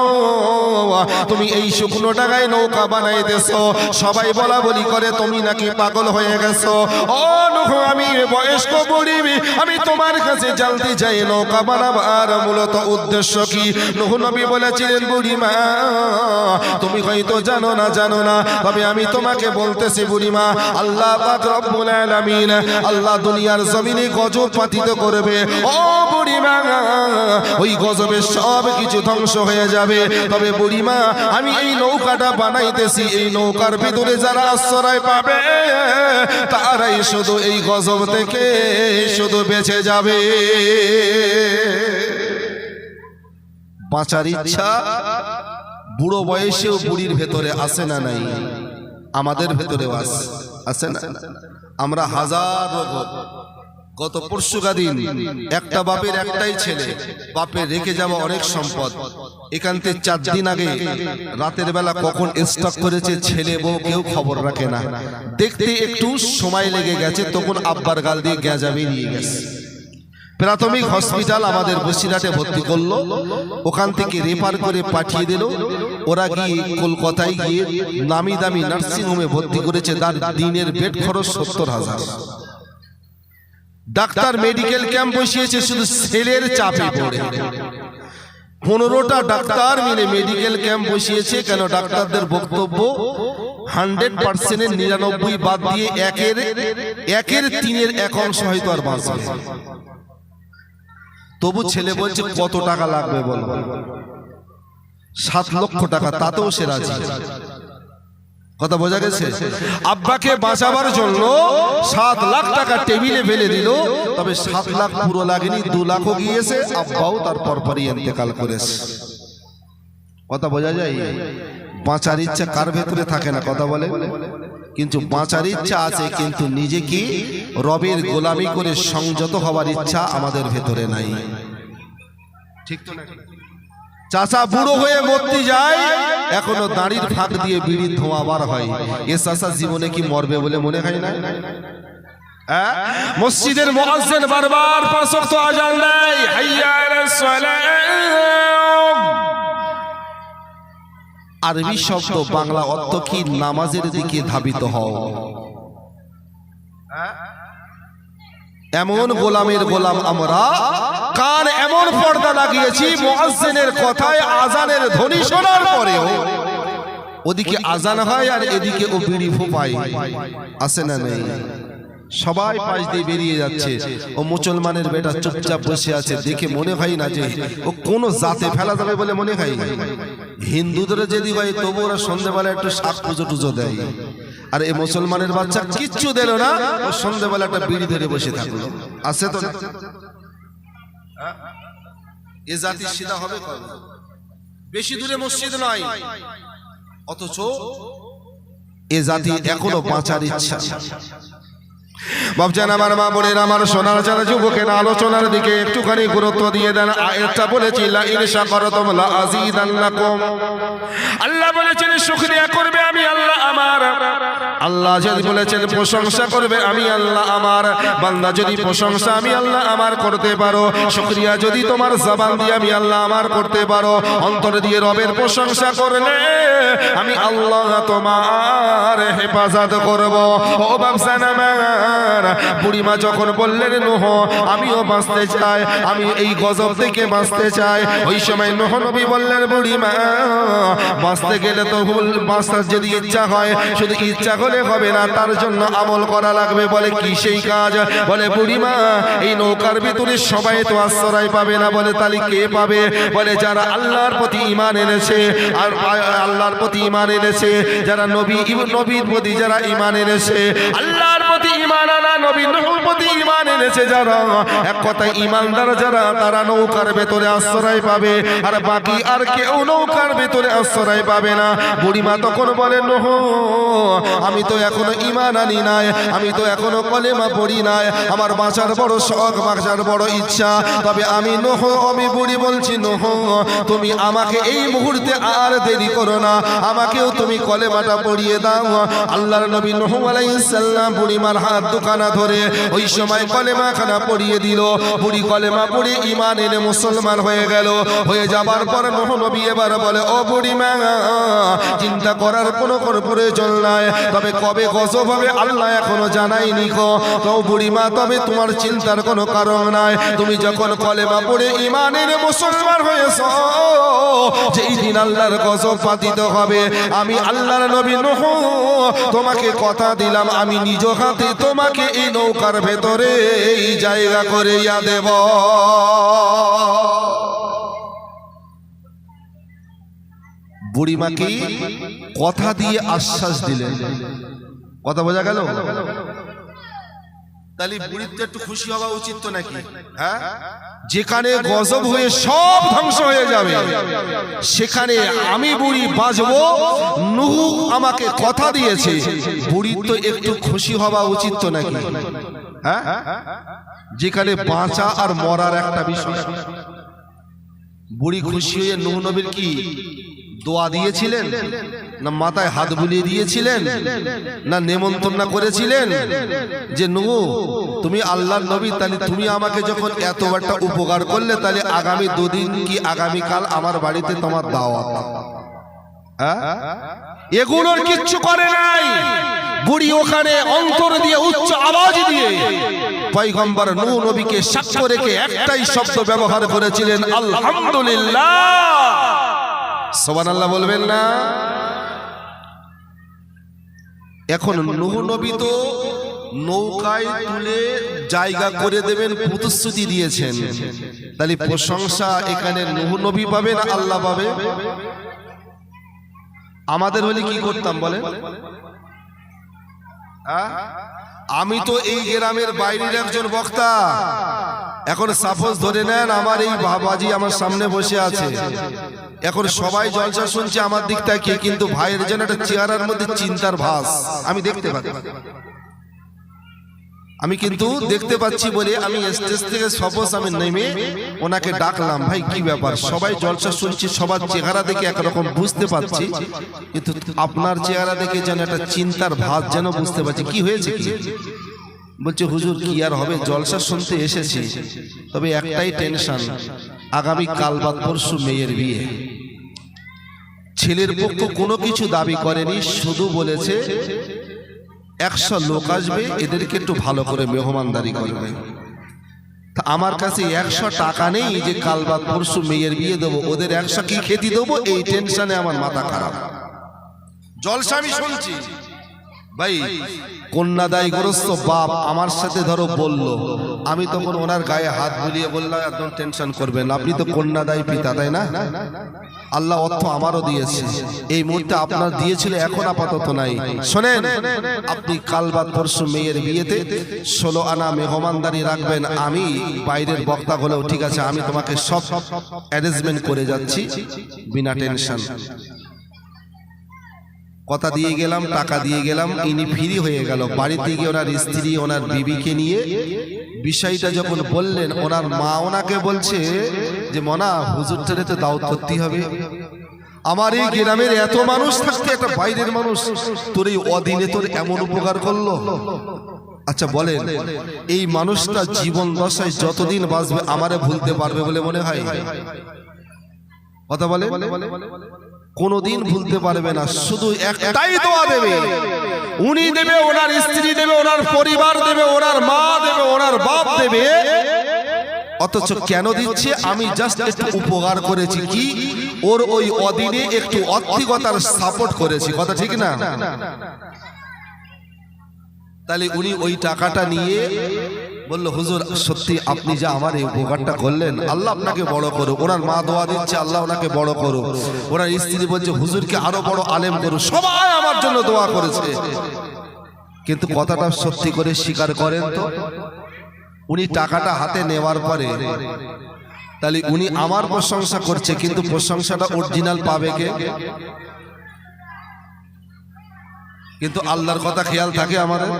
তুমি এই শুকনো ডাঙায় নৌকা বানাইতেছো, সবাই বলা বলি করে তুমি নাকি পাগল হয়ে গেছো। ও নূহ আমি বয়স্ক বুড়ি, আমি তোমার কাছে জানতে চাই নৌকা বানাবার মূলত উদ্দেশ্য কি? নূহ নবী বলেছিলেন, বুড়িমা তুমি হয়তো জানো না, তবে আমি তোমাকে বলতেছি বুড়িমা, আল্লাহ পাক রব্বুল আলামিন আল্লাহ দুনিয়ার জমিনে গজব পাতিত করবে। ও বুড়িমা ওই গজবে সব কিছু ধ্বংস হয়ে যাবে, তবে বুড়িমা আমি এই নৌকাটা বানাইতেছি, এই নৌকার ভিতরে যারা আশ্রয় পাবে তারাই শুধু এই গজব থেকে শুধু বেঁচে যাবে। বাঁচার ইচ্ছা বুড়ো বয়সেও বুড়ির ভেতরে আসে না নাই? আমাদের ভেতরেও আসে, আছে না? আমরা হাজার গত পরশুদিন একটা বাপের একটাই ছেলে, বাপের রেখে যাওয়া অনেক সম্পদ, এখান থেকে 4 দিন আগে রাতের বেলা কখন স্টক করেছে ছেলে বউ কেউ খবর রাখে না। দেখতে একটু সময় লেগে গেছে, তখন আব্বার গাল দিয়ে গ্যাজা বেরিয়ে গেছে। প্রাথমিক হসপিটাল আমাদের বসিরহাটে ভর্তি করলো, ওখান থেকে রেফার করে পাঠিয়ে দিল। ওরা গিয়ে কলকাতায় গিয়ে নামি দামি নার্সিং হোমে ভর্তি করেছে, তার দিনের বেড খরচ 70,000। ডাক্তার মেডিকেল ক্যাম্প বসিয়েছে শুধু ছেলের চাপে পড়ে। 15টা ডাক্তার মিলে মেডিকেল ক্যাম্প বসিয়েছে। কেন? ডাক্তারদের বক্তব্য 100% 99 বাদ দিয়ে একের 3 এক অংশ হয়তো আর বাঁচবে। তবু ছেলে বলছে কত টাকা লাগবে বল? 7 লক্ষ টাকা, তাতেও সে রাজি। কথা বোঝা গেছে? আব্বাকে বাঁচাবার জন্য 7 লাখ টাকা টেবিলে ফেলে দিল। তবে 7 লাখ পুরো লাগেনি, 2 লাখও গিয়েছে। আব্বাও তার পরপরই ইন্তেকাল করেছে। কথা বোঝা যায়? বাঁচার ইচ্ছা কার ভেতরে থাকে না? কথা বলে। কিন্তু বাঁচার ইচ্ছা আছে, কিন্তু নিজেকে রবের গোলামি করে সংযত হওয়ার ইচ্ছা আমাদের ভেতরে নাই। ঠিক তো না? চাচা বুড়ো হয়ে মরতে যায়, এখনো দাড়ির ফাঁক দিয়ে বিড়ির ধোঁয়া বার হয়। এ চাচা জীবনে কি মরবে বলে মনে হয় না? মসজিদের মুয়াজ্জিন বারবার 5 ওয়াক্ত আযান দেয়, হাইয়া আলাস সালাহ। আরবি শব্দ, বাংলা অর্থ কি? নামাজের দিকে ধাবিত হও। এমন গোলামের গোলাম আমরা, কান এমন পর্দা লাগিয়েছি মুয়াজ্জিনের কথায় আজানের ধ্বনি শোনার পরেও ওদিকে আজান হয় আর এদিকে ও বিড়ি ফোঁপায়। আছে না নেই? সবাই পাশ দিয়ে বেরিয়ে যাচ্ছে, ও মুসলমানের বেটা চুপচাপ বসে আছে। দেখে মনে হয় না যে ও কোন জাতে ফেলা যাবে বলে মনে হয়। হিন্দুদের যদি হয় তবু ওরা সন্ধ্যেবেলা একটু শাক পুজো টুজো দেয়, আর এই মুসলমানের বাচ্চা কিচ্ছু দিল না, ও সন্ধ্যেবেলা একটা বিড়ি ধরে বসে থাকলো। আছে তো? এ জাতি সিধা হবে কবে? বেশি দূরে মসজিদ নয়, অথচ এ জাতি এখনো বাঁচার ইচ্ছা। বাপজান, আমার মা বোনের, আমার সোনার যারা যুবকের আলোচনার দিকে একটুখানি গুরুত্ব দিয়ে দেন। আয়াতটা বলেছি লা ইন শাকারতুম লা আযীদান্নাকুম। আল্লাহ বলেছেন শুকরিয়া করবে আমি আল্লাহ আমার। আল্লাহ যদি বলেছেন প্রশংসা করবে আমি আল্লাহ আমার। বান্দা যদি প্রশংসা আমি আল্লাহ আমার করতে পারো, শুকরিয়া যদি তোমার জবান দিয়ে আমি আল্লাহ আমার করতে পারো, অন্তর দিয়ে রবের প্রশংসা করলে আমি আল্লাহ তোমার হেফাজত করব। ও বাপজান আমার, বুড়িমা যখন বললেন নূহ আমিও বাঁচতে চাই, আমি এই গজব থেকে বাঁচতে চাই, ওই সময় নূহ নবী বললেন বুড়িমা বাঁচতে গেলে তো বাঁচতে যদি ইচ্ছা হয়, শুধু ইচ্ছা হলে হবে না, তার জন্য আমল করা লাগবে। বলে কি সেই কাজ? বলে বুড়িমা এই নৌকার ভিতরে সবাই তো আশ্রয় পাবে না। বলে তাহলে কে পাবে? বলে যারা আল্লাহর প্রতি ঈমান এনেছে, আর আল্লাহর প্রতি ঈমান এনেছে, যারা নবীর প্রতি যারা ঈমান এনেছে, আল্লাহর প্রতি ঈমান আনা নবীর প্রতি ঈমান এনেছে যারা, এক কথায় ঈমানদার যারা, তারা নৌকার ভেতরে আশ্রয় পাবে, আর বাকি আর কেউ নৌকার ভেতরে আশ্রয় পাবে না। বুড়িমা তখন বলে নূহ আমি তো এখনো ঈমান আনি নাই, আমি তো এখনো কলেমা পড়ি নাই, আমার বাঁচার বড় শখ, বাঁচার বড় ইচ্ছা। তবে আমি নূহ, আমি বুড়ি বলছি নূহ তুমি আমাকে এই মুহূর্তে আর দেরি করো না, আমাকেও তুমি কলেমাটা পড়িয়ে দাও। আল্লাহর নবী নূহ আলাইহিস সালাম বুড়িমার হাত দুখানা ধরে ওই সময় কলেমা খানা পড়িয়ে দিল। বুড়ি কলেমা পড়ে ঈমান এনে মুসলমান হয়ে গেল। হয়ে যাবার পর নূহ নবী এবার বলে ও বুড়িমা চিন্তা করার কোনো প্রয়োজন নাই, তবে কবে গজব হবে আল্লাহ এখনো জানাইনি গো। তো বুড়িমা তবে তোমার চিন্তার কোনো কারণ নাই, তুমি যখন কলেমা পড়ে ঈমান এনে মুসলমান হয়েছ, যেই দিন আল্লাহর গজব পাতিত হবে, আমি আল্লাহর নবী নূহ তোমাকে কথা দিলাম আমি নিজ হাতে তোমাকে এই নৌকার ভেতরে এই জায়গা করে দেব। বুড়িমাকে কথা দিয়ে আশ্বাস দিলেন। কথা বোঝা গেল? তাহলে বুড়ির তো একটু খুশি হওয়া উচিত তো নাকি? হ্যাঁ, যেখানে গজব হয়ে সব ধ্বংস হয়ে যাবে সেখানে আমি বুড়ি বাঁচবো। নূহ আমাকে কথা দিয়েছে, বুড়ির তো একটু খুশি হওয়া উচিত তো নাকি? হ্যাঁ, যেখানে বাঁচা আর মরার একটা বিষয়। বুড়ি খুশি হয়ে নূহ নবীর কি দোয়া দিয়েছিলেন, না মাথায় হাত বুলিয়ে দিয়েছিলেন, না নেমন্তন্ন করেছিলেন যে নূহ তুমি আল্লাহর নবী, তাহলে তুমি আমাকে যখন এত একটা উপকার করলে, তাহলে আগামী দুদিন কি আগামীকাল আমার বাড়িতে তোমার দাওয়াত। হ্যাঁ, এগুলোর কিচ্ছু করে নাই। বুড়ি ওখানে অন্তর দিয়ে উচ্চ আওয়াজ দিয়ে পয়গম্বর নূহ নবীকে সাক্ষ্য রেখে একটাই শব্দ ব্যবহার করেছিলেন, আলহামদুলিল্লাহ। সুবহানাল্লাহ বলবেন না? এখন নূহ নবী তো নৌকায় তুলে জায়গা করে দেবেন প্রতিশ্রুতি দিয়েছেন, তাহলে প্রশংসা এখানে নূহ নবী পাবে না আল্লাহ পাবে? আমাদের হলে কি করতাম বলেন? আমি তো এই গ্রামের বাইরের একজন বক্তা। এখন সাপোজ ধরে নেন আমার এই বাবাজি আমার সামনে বসে আছে, এখন সবাই জলসা শুনছে আমার দিক থেকে, কিন্তু ভাইয়ের যেন একটা চেহারার মধ্যে চিন্তার ভাস আমি দেখতে পাচ্ছি। আমি কিন্তু দেখতে পাচ্ছি বলে আমি স্টেজ থেকে সাপোজ আমি নেমে ওনাকে ডাকলাম, ভাই কি ব্যাপার? সবাই জলসা শুনছি, সবার চেহারা দেখে একরকম বুঝতে পারছি, কিন্তু আপনার চেহারা দেখে যেন একটা চিন্তার ভাস যেন বুঝতে পারছি। কি হয়েছে কি? বলছে হুজুর কি আর হবে, জলসা শুনতে এসেছি, তবে একটাই টেনশন, আগামী কাল বাদ পরশু মেয়ের বিয়ে। ছেলের পক্ষ কোনো কিছু দাবি করেনি, শুধু বলেছে 100 লোক আসবে, এদেরকে একটু ভালো করে মেহমানদারি করবে। তা আমার কাছে 100 টাকা নেই যে কাল বাদ পরশু মেয়ের বিয়ে দেবো, ওদের 100 কি খেতে দেবো, এই টেনশনে আমার মাথা খারাপ। জলসা আমি শুনছি, ভাই কন্যাদায়গ্রস্ত বাপ আমার সাথে ধরো বলল, আমি তখন ওনার গায়ে হাত বুলিয়ে বললাম একদম টেনশন করবেন, আপনি তো কন্যাদায়ী পিতা, তাই না? আল্লাহ অর্থ আমারও দিয়েছে, এই মুহূর্তে আপনার দিয়েছিল, এখন আপাতত নাই। শোনেন, আপনি কাল বাদ পরশু মেয়ের বিয়েতে 16 আনা মেহমানদারি রাখবেন, আমি বাইরের বক্তা হলেও ঠিক আছে, আমি তোমাকে সব অ্যারেঞ্জমেন্ট করে যাচ্ছি বিনা টেনশন। কথা দিয়ে গেলাম, টাকা দিয়ে গেলাম, ইনি ফ্রি হয়ে গেল। বাড়িতে গিয়ে ওনার স্ত্রী ওনার বিবিকে নিয়ে বিষয়টা যখন বললেন, ওনার মা ওনাকে বলছে যে মনা হুজুরটারে তো দাওয়াত করতে হবে, আমার এই গ্রামের এত মানুষ থাকতে একটা বাইরের মানুষ তোর এই অদিনে তোর এমন উপকার করলো। আচ্ছা বলেন, এই মানুষটা জীবন দশায় যতদিন বাঁচবে আমারে ভুলতে পারবে বলে মনে হয়? কথা বলে কোনদিন ভুলতে পারবে না। শুধু একটাই দোয়া দেবে, উনি দেবে, ওনার স্ত্রী দেবে, ওনার পরিবার দেবে, ওনার মা দেবে, ওনার বাপ দেবে। অথচ কেন দিচ্ছে? আমি জাস্ট একটু উপকার করেছি, কি ওর ওই অদিনে একটু আত্মীয়তার সাপোর্ট করেছি। কথা ঠিক না? তাহলে উনি ওই টাকাটা নিয়ে বলল, হুজুর সত্যি আপনি যা আমার এই উপকারটা করলেন, আল্লাহ আপনাকে বড় করুক। ওনার মা দোয়া দিচ্ছে, আল্লাহ ওনাকে বড় করুক। ওনার স্ত্রী বলছে, হুজুরকে আরো বড় আলেম করুক। সবাই আমার জন্য দোয়া করেছে, কিন্তু কথাটা সত্যি করে স্বীকার করেন তো, উনি টাকাটা হাতে নেওয়ার পরে তাহলে উনি আমার প্রশংসা করছে, কিন্তু প্রশংসাটা অরিজিনাল পাবে কে? কিন্তু আল্লাহর কথা খেয়াল থাকে আমাদের।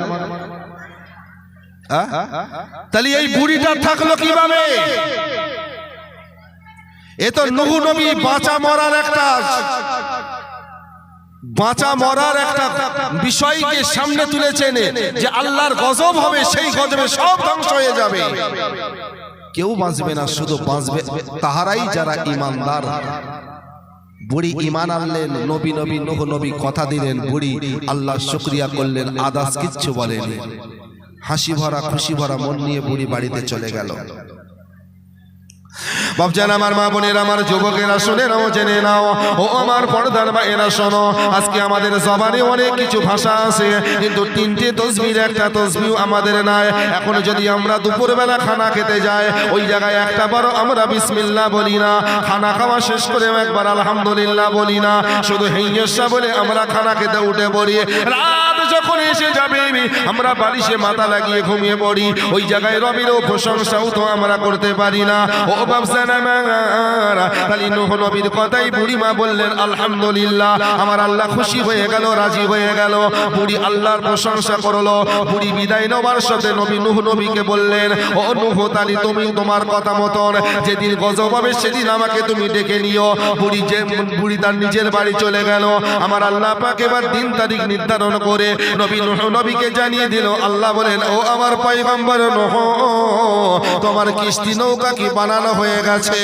তাহলে এই বুড়িটা থাকলো কিভাবে? এ তো নূহ নবী বাঁচা মরার একটা বিষয়কে সামনে তুলেছেন যে আল্লাহর গজব হবে, সেই গজবে সব ধ্বংস হয়ে যাবে, কেউ বাঁচবে না, শুধু বাঁচবে তাহারাই যারা ঈমানদার। বুড়ি ঈমান আনলেন, নবী নূহ নবী কথা দিলেন, বুড়ি আল্লাহ শুকরিয়া করলেন, আদাস কিচ্ছু বলেনি। হাসি ভরা খুশি ভরা মন নিয়ে বুড়ি বাড়িতে চলে গেল। বাপজান, আমার মা বোনের, আমার যুবকেরা শুনে নাও, জেনে নাও, ও আমার পর্দার মায়েরা শোনো, আজকে আমাদের জবানে অনেক কিছু ভাষা আছে, কিন্তু 3টে তসবির একটা তসবিও আমাদের নাই। এখন যদি আমরা দুপুরবেলা খানা খেতে যাই, ওই জায়গায় একটা বার আমরা বিসমিল্লাহ বলি না, খানা খাওয়া শেষ করে একবার আলহামদুলিল্লাহ বলি না, শুধু হিংসা বলে আমরা খানা খেতে উঠে পড়ি। রাত যখন এসে যাবে, আমরা বালিশে মাথা লাগিয়ে ঘুমিয়ে পড়ি, ওই জায়গায় রবেরও প্রশংসাও তো আমরা করতে পারি না। ও বাবজান আমার, খালি নূহ নবীর কথাই বুড়িমা বললেন আলহামদুলিল্লাহ, আমার আল্লাহ খুশি হয়ে গেল, রাজি হয়ে গেল। বুড়ি আল্লাহর প্রশংসা করলো। বুড়ি বিদায় নেওয়ার সাথে নবী নূহ নবীকে বললেন, ও নূহ, তালি তুমি তোমার কথা মতন যেদিন গজব হবে সেদিন আমাকে তুমি ডেকে নিও। বুড়ি তার নিজের বাড়ি চলে গেল। আমার আল্লাহ পাক এবার দিন তারিখ নির্ধারণ করে নবী নূহ নবীকে জানিয়ে দিল। আল্লাহ বলেন, ও আমার পয়গম্বর নূহ, তোমার কিস্তি নৌকা কি বানানো হয়ে গেছে?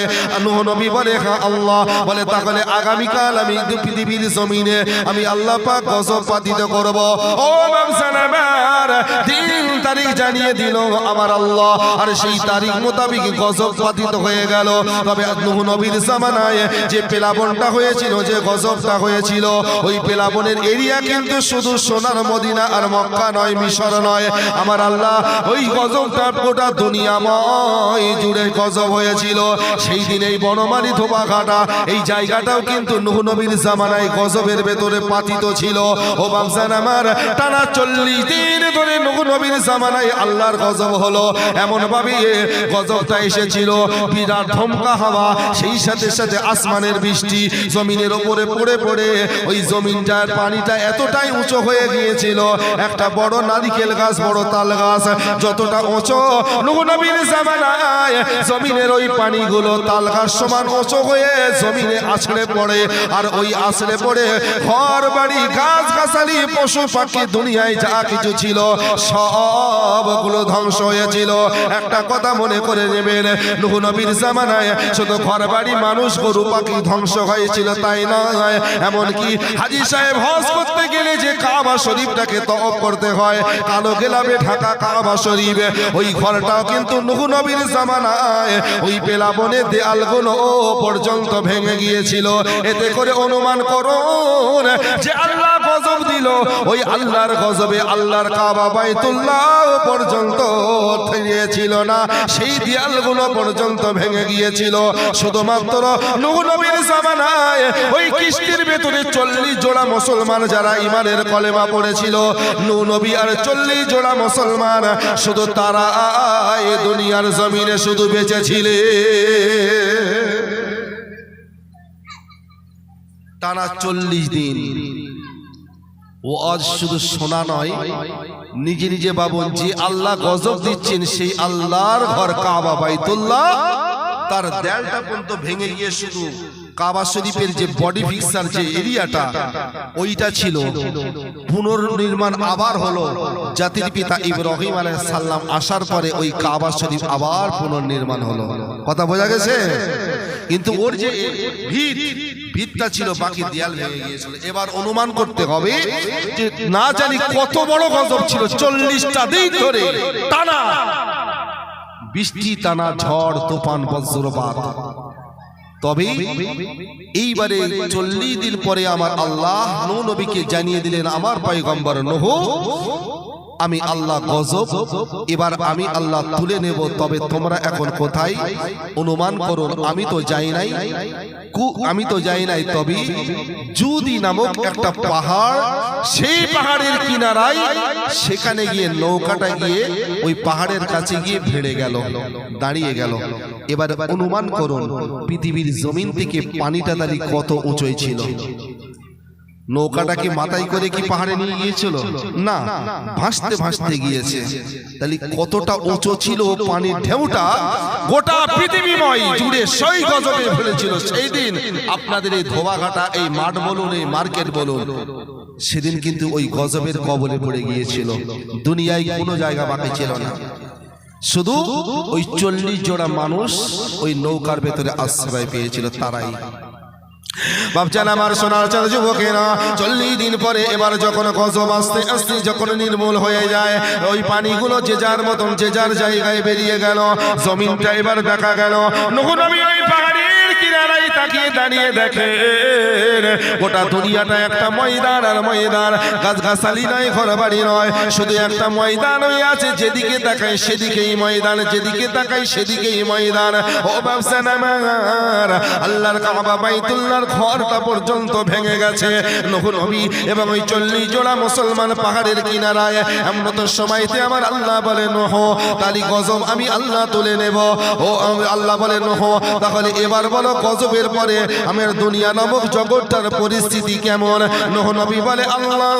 নূহ নবী বলে, হ্যাঁ আল্লাহ। বলে, তাহলে আগামীকাল আমি পৃথিবীর জমিনে আমি আল্লাহ পাক গজব পাতিত করব। ও বাবজান আমার, দিন তারিখ জানিয়ে দিল আমার আল্লাহ, আর সেই তারিখ মোতাবেক গজব পাতিত হয়ে গেল। তবে নূহ নবীর জামানায় যে প্লাবনটা হয়েছিল, যে গজবটা হয়েছিল, ওই প্লাবনের এরিয়া কিন্তু শুধু সোনার মদিনা আর মক্কা নয়, মিশর নয়। আমার আল্লাহ ওই গজবটা গোটা দুনিয়াময় জুড়ে গজব হয়েছিল। সেই দিন এই বনমালী ধোবাঘাটা এই জায়গাটাও কিন্তু নূহ নবীর জামানায় গজবের ভেতরে পাতিত ছিল। ও বাবজান আমার, টানা 40 দিন ধরে নূহ নবীর জামানায় আল্লাহর গজব হলো। এমন ভাবে গজবটা এসেছিল, বিরাট ধমকা হাওয়া, সেই সাথে সাথে আসমানের বৃষ্টি জমিনের উপরে পড়ে পড়ে ওই জমিনটার পানিটা এতটাই উঁচু হয়ে গিয়েছিল, একটা বড় নারিকেল গাছ, বড় তাল গাছ যতটা উঁচু, নূহ নবীর জামানায় জমিনের ওই পানিগুলো তাল গাছ সমান উঁচু হয়ে জমিনে আছড়ে পড়ে। আর ওই আছড়ে পড়ে ঘর বাড়ি, গাছ গাছালি, পশু পাখি, দুনিয়ায় যা কিছু ছিল সবগুলো ধ্বংস হয়েছিল। একটা কথা মনে করে নেবেন, নূহ নবীর জামানায় শুধু ঘর বাড়ি, মানুষ, গরু পাখি ধ্বংস হয়েছিল তাই নয়, এমনকি হাজী সাহেব হজ করতে গেলে যে কাবা শরীফটাকে তওয়াফ করতে হয়, কালো গেলাবে ঢাকা কাবা শরীফ, ওই ঘরটাও কিন্তু নূহ নবীর জামানায় ওই প্লাবনের দেয়ালগুলো পর্যন্ত ভেঙে গিয়েছিল। এতে করে অনুমান করুন যে আল্লাহ গজব দিল, ওই আল্লাহর গজবে আল্লাহর কাবা বাইতুল্লাহ পর্যন্ত থেমেছিল না, সেই দেয়ালগুলো পর্যন্ত ভেঙে গিয়েছিল। শুধুমাত্র নূহ নবীর জামানায় ওই কিস্তির ভেতরে 40 জোড়া মুসলমান যারা ঈমানের কলেমা পড়েছিল, নূহ নবী আর 40 জোড়া মুসলমান, শুধু তারা এই দুনিয়ার জমিনে শুধু বেঁচে ছিলেন। টানা 40 দিন। ও আজ শুধু শোনা নয়, নিজে নিজে ভাবুন, যে আল্লাহ গজব দিচ্ছেন সেই আল্লাহর ঘর কাবা বাইতুল্লাহ, তার দেয়ালটা পর্যন্ত ভেঙে গিয়ে শুধু কাবা শরীফের যে বডি ফিক্সার যে এরিয়াটা ওইটা ছিল, পুনর্নির্মাণ আবার হলো। জাতির পিতা ইব্রাহিম আলাইহিস সালাম আসার পরে ওই কাবা শরীফ আবার পুনর্নির্মাণ হলো। কথা বোঝা গেছে? কিন্তু ওর যে ভিতটা ছিল, বাকি দেয়াল ভেঙে গিয়েছিল। এবার অনুমান করতে হবে যে না জানি কত বড় গজব ছিল, 40টা দিন ধরে টানা বৃষ্টি, টানা ঝড়, তুফান, বজ্রপাত। তবে এইবারে 40 দিন পরে আমার আল্লাহ নূহ নবীকে জানিয়ে দিলেন, আমার পয়গম্বর নূহ, আমি আল্লাহ গজব এবার আমি আল্লাহ তুলে নেব। তবে তোমরা এখন কোথায়? অনুমান করুন, আমি তো যাই নাই, তবে জুদি নামক একটা পাহাড়, সেই পাহাড়ের কিনারায় সেখানে গিয়ে নৌকাটা গিয়ে ওই পাহাড়ের কাছে গিয়ে ভিড়ে গেল, দাঁড়িয়ে গেল। এবার অনুমান করুন পৃথিবীর জমিন থেকে পানিটা দাঁড়িয়ে কত উঁচুই ছিল। নৌকাটাকে মাথায় করে কি পাহাড়ে নিয়ে গিয়েছিল? না, ভাসতে ভাসতে গিয়েছে। তাহলে কতটা উঁচু ছিল পানির ঢেউটা, গোটা পৃথিবীময় জুড়ে সেই গজবে ফেলেছিল। সেই দিন আপনাদের এই ধোবাঘাটা, এই মাঠ বলুন, এই মার্কেট বলুন, সেদিন কিন্তু ওই গজবের কবলে পড়ে গিয়েছিল। দুনিয়ায় কোনো জায়গা বাকি ছিল না, শুধু ওই 40 জোড়া মানুষ ওই নৌকার ভেতরে আশ্রয় পেয়েছিল, তারাই। বাপজান আমার, সোনার চাঁদ যুবকেরা, 40 দিন পরে এবার যখন গজব আস্তে আস্তে যখন নির্মূল হয়ে যায়, ওই পানিগুলো যে যার মতন যে যার জায়গায় বেরিয়ে গেল, জমিনটা এবার দেখা গেল নূহ নবী ওই পাহাড়ের কিনারায় তাকিয়ে দাঁড়িয়ে দেখেন গোটা দুনিয়াটা একটা ময়দান আর ময়দান, গাছগাছালি নয়, ঘরবাড়ি নয়, শুধু একটা ময়দান হয়ে আছে। যেদিকে তাকাই সেদিকেই ময়দান, যেদিকে তাকাই সেদিকেই ময়দান। ও বাবসান আমার, আল্লাহর কাবা বাইতুল্লাহর ঘরটা পর্যন্ত ভেঙে গেছে। নূহ নবী এবং ওই 40 জোড়া মুসলমান পাহাড়ের কিনারায় এমন তো সময়তে আমার আল্লাহ বলে নূহ তালি গজব আমি আল্লাহ তুলে নেব। ও আল্লাহ বলে নূহ তাহলে এবার বলো গজবের পরে আমার দুনিয়া নামক জগৎটার পরিস্থিতি কেমন? নূহ নবী বলে আল্লাহ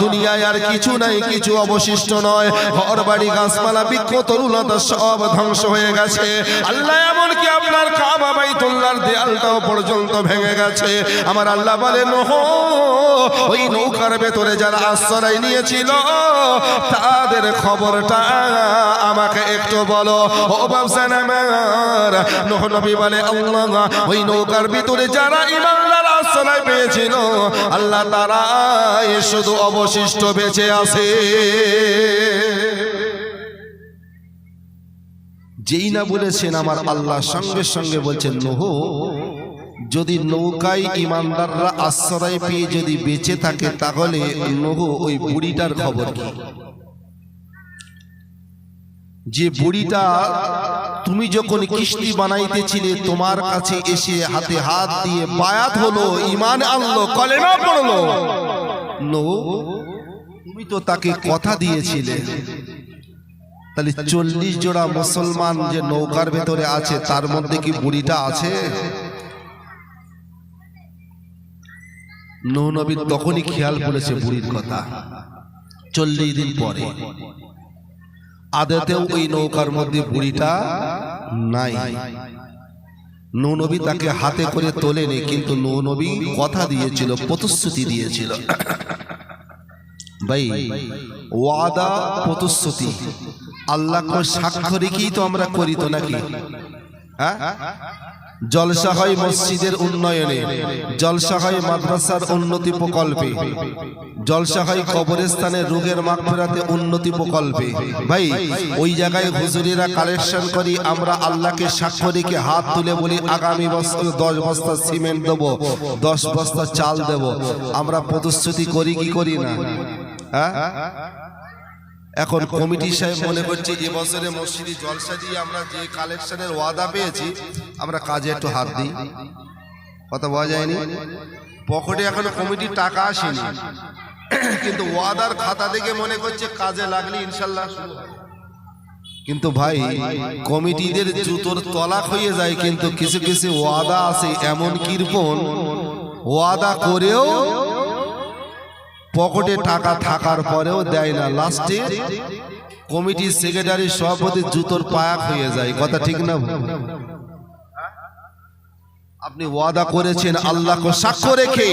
দুনিয়ায় আর কিছু নাই, কিছু অবশিষ্ট নয়, ঘর বাড়ি গাছপালা বৃক্ষ তরুলতা সব ধ্বংস হয়ে গেছে। আল্লাহ এমনকি আপনার কাবা বাইতুল্লাহর দেয়ালটাও পর্যন্ত ভেঙে গেছে। আমার আল্লাহ বলে নূহ ওই নৌকার ভেতরে যারা আশ্রয় নিয়েছিল তাদের খবরটা আমাকে একটু বলো। ও বাবসান আমার, নূহ নবী বলে আল্লাহ ওই নৌকার ভিতরে যারা ঈমানদার আশ্রয় পেয়েছিল আল্লাহ তারা শুধু অবশিষ্ট বেঁচে আছে। যেই না বলেছেন আমার আল্লাহ সঙ্গে সঙ্গে বলছেন নূহ যদি নৌকায় ঈমানদাররা আশ্রয় পেয়ে যদি বেঁচে থাকে তাহলে নূহ ওই বুড়িটার খবর কি? যে বুড়িটা তুমি যখন কিস্তি বানাইতেছিলে তোমার কাছে এসে হাতে হাত দিয়ে বায়াত হলো, ঈমান আনলো, কলেমা পড়লো, নূহ তুমি তো তাকে কথা দিয়েছিলে। তাহলে 40 জোড়া মুসলমান যে নৌকার ভেতরে আছে তার মধ্যে কি বুড়িটা আছে? নূহ নবী তখনই খেয়াল করেছে বুড়ির কথা। 40 দিন পরে আদতেও ওই নৌকার মধ্যে বুড়িটা নাই। নূহ নবী তাকে হাতে করে তোলেনি, কিন্তু নূহ নবী কথা দিয়েছিল, প্রতিশ্রুতি দিয়েছিল। ভাই ওয়াদা প্রতিশ্রুতি আল্লাহকে সাক্ষ্য রেখেই তো আমরা করি তো নাকি? হ্যাঁ, জলসা হয় মসজিদের উন্নয়নে, জলসা হয় মাদ্রাসার উন্নতি প্রকল্পে, জলসা হয় কবরস্থানের রোগের মাগফিরাতে উন্নতি প্রকল্পে। ভাই ওই জায়গায় হুজুরিরা কালেকশন করি, আমরা আল্লাহকে সাক্ষ্য রেখে হাত তুলে বলি আগামী বছর 10 বস্তা সিমেন্ট দেবো, 10 বস্তা চাল দেব। আমরা প্রতিশ্রুতি করি কি করি না? হ্যাঁ, এখন কমিটি সাহেব মনে করছে এবছরে মসজিদে জলসা দিয়ে আমরা যে কালেকশনের ওয়াদা পেয়েছি আমরা কাজে একটু হাত দিই। কথা বলা যায়নি, পকেটে এখনো কমিটির টাকা আসেনি, কিন্তু ওয়াদার খাতা দেখে মনে করছে কাজে লাগলে ইনশাল্লাহ শুরু হবে। কিন্তু ভাই কমিটিদের জুতোর তলাক হয়ে যায়, কিন্তু কিছু কিছু ওয়াদা আছে এমন কৃপণ, ওয়াদা করেও পকেটে টাকা থাকার পরেও দেয় না, লাস্টে কমিটির সেক্রেটারি সভাপতি জুতোর পায়াক হয়ে যায়। কথা ঠিক না? আপনি ওয়াদা করেছেন আল্লাহকে সাক্ষ্য রেখে,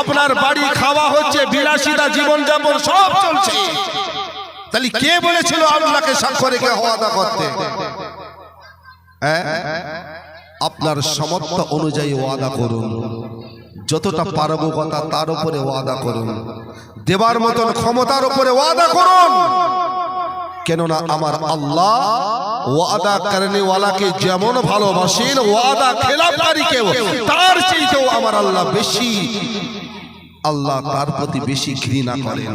আপনার বাড়ি খাওয়া হচ্ছে, বিলাসিতা জীবনযাপন সব চলছে, তাহলে কে বলেছিল আল্লাহকে সাক্ষ্য রেখে ওয়াদা করতে? আপনার সামর্থ্য অনুযায়ী ওয়াদা করুন, যতটা পারবো কথা তার উপরে ওয়াদা করুন, দেবার মতন ক্ষমতার উপরে ওয়াদা করুন। কেননা আমার আল্লাহ ওয়াদা করনেওয়ালাকে যেমন ভালোবাসেন ওয়াদা খেলাপকারীকেও তার চেয়েও আমার আল্লাহ বেশি, আল্লাহ তার প্রতি বেশি ঘৃণা করেন।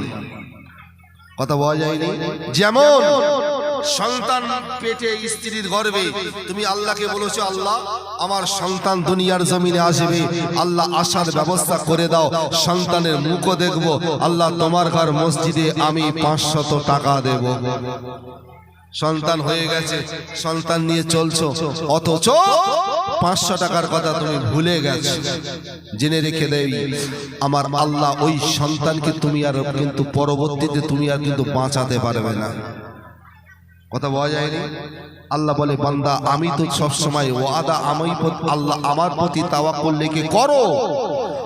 কথা বলা যায়নি? যেমন সন্তান পেটে স্ত্রীর গর্ভে তুমি আল্লাহকে বলেছো আল্লাহ আমার সন্তান দুনিয়ার জমিনে আসবে, আল্লাহ আসার ব্যবস্থা করে দাও, সন্তানের মুখও দেখবো, আল্লাহ তোমার ঘর মসজিদে আমি 500 টাকা দেব। সন্তান হয়ে গেছে, সন্তান নিয়ে চলছো, অথচ 500 টাকার কথা তুমি ভুলে গেছো। জেনে রেখে দেই আমার আল্লাহ ওই সন্তানকে তুমি আর কিন্তু পরবর্তীতে তুমি আর কিন্তু বাঁচাতে পারবে না। কথা বলা যায়নি? আল্লাহ বলে বান্দা আমি তো সব সময় ওয়াদা আল্লাহ আমার প্রতি তাওয়াক্কুল রেখে করো,